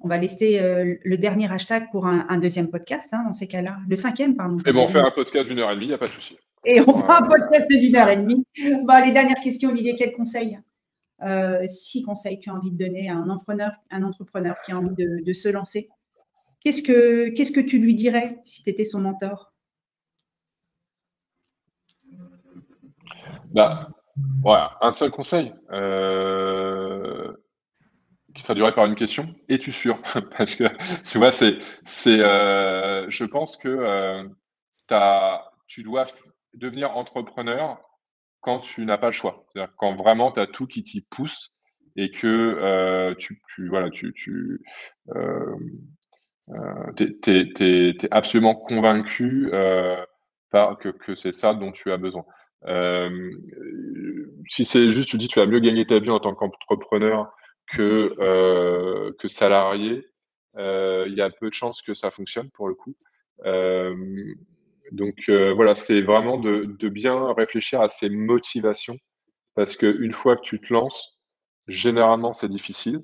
On va laisser le dernier hashtag pour un deuxième podcast, hein, dans ces cas-là. Le cinquième, pardon, pas et le bon, on fait dernier. un podcast d'une heure et demie, il n'y a pas de souci. Et on fera un Euh, podcast d'une heure et demie. Bon, les dernières questions, Olivier, quel conseil, 6 conseils tu as envie de donner à un entrepreneur qui a envie de se lancer? Qu'est-ce que tu lui dirais si tu étais son mentor? bah, voilà, un seul conseil qui se traduirait par une question. Es-tu sûr? Parce que tu vois, je pense que tu dois devenir entrepreneur quand tu n'as pas le choix. C'est-à-dire quand vraiment tu as tout qui t'y pousse et que voilà, euh, t'es absolument convaincu que c'est ça dont tu as besoin. Euh, Si c'est juste, tu dis, tu vas mieux gagner ta vie en tant qu'entrepreneur que salarié, il y a peu de chances que ça fonctionne pour le coup. Euh, donc voilà, c'est vraiment de bien réfléchir à ses motivations parce qu'une fois que tu te lances, généralement c'est difficile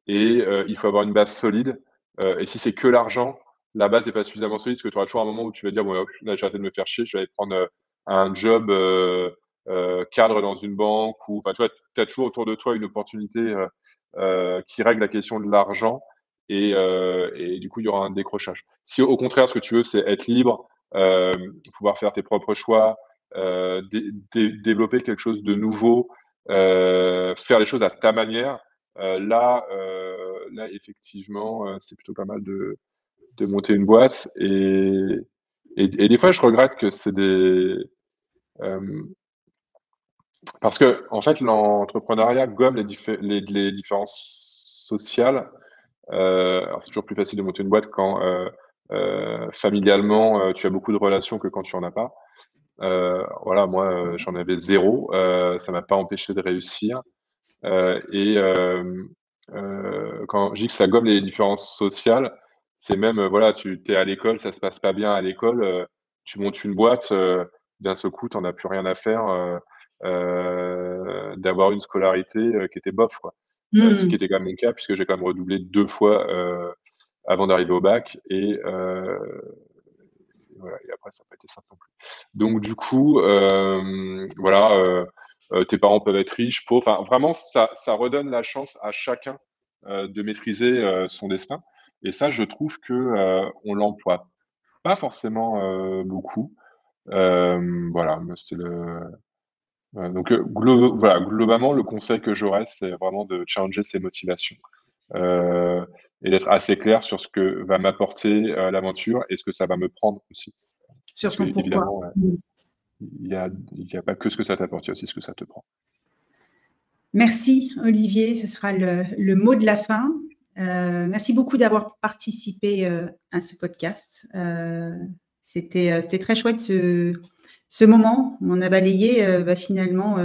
et il faut avoir une base solide. Et si c'est que l'argent, la base n'est pas suffisamment solide, parce que tu auras toujours un moment où tu vas dire, bon, là, j'ai arrêté de me faire chier, je vais aller prendre un job cadre dans une banque, ou, enfin, tu vois, tu as toujours autour de toi une opportunité qui règle la question de l'argent, et du coup, il y aura un décrochage. Si au contraire, ce que tu veux, c'est être libre, pouvoir faire tes propres choix, développer quelque chose de nouveau, faire les choses à ta manière, là, effectivement, c'est plutôt pas mal de monter une boîte. Et des fois, je regrette que c'est euh, parce que, en fait, l'entrepreneuriat gomme les différences sociales. Alors c'est toujours plus facile de monter une boîte quand familialement tu as beaucoup de relations que quand tu en as pas. Voilà, moi j'en avais zéro. Ça m'a pas empêché de réussir. Quand je dis que ça gomme les différences sociales, c'est même, voilà, tu es à l'école, ça se passe pas bien à l'école, tu montes une boîte, d'un seul coup, t'en as plus rien à faire d'avoir une scolarité qui était bof, quoi. Ce qui Hmm. était quand même mon cas, puisque j'ai quand même redoublé 2 fois avant d'arriver au bac, et voilà, et après, ça n'a pas été simple non plus. Donc, du coup, voilà, tes parents peuvent être riches, pauvres. Enfin, vraiment, ça redonne la chance à chacun de maîtriser son destin. Et ça, je trouve que on l'emploie pas forcément beaucoup. Voilà, mais c'est le. Donc, voilà, globalement, le conseil que j'aurais, c'est vraiment de challenger ses motivations euh, et d'être assez clair sur ce que va m'apporter l'aventure et ce que ça va me prendre aussi. Sur Parce que son pourquoi. évidemment, il y a pas que ce que ça t'apporte, il y a aussi ce que ça te prend. Merci Olivier, ce sera le mot de la fin. Merci beaucoup d'avoir participé à ce podcast. C'était très chouette ce moment. On a balayé finalement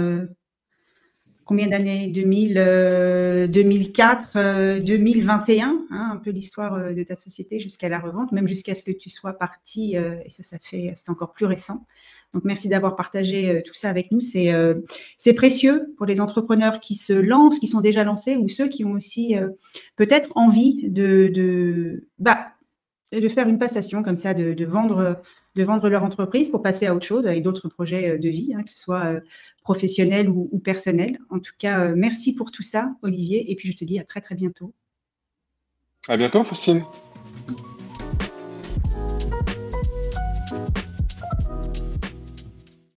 combien d'années 2004, 2021, hein, un peu l'histoire de ta société jusqu'à la revente, même jusqu'à ce que tu sois parti, et c'est encore plus récent. Donc, merci d'avoir partagé tout ça avec nous. C'est précieux pour les entrepreneurs qui se lancent, qui sont déjà lancés, ou ceux qui ont aussi peut-être envie de faire une passation comme ça, de vendre leur entreprise pour passer à autre chose, avec d'autres projets de vie, hein, que ce soit professionnel ou personnel. En tout cas, merci pour tout ça, Olivier, et puis je te dis à très, très bientôt. À bientôt, Faustine.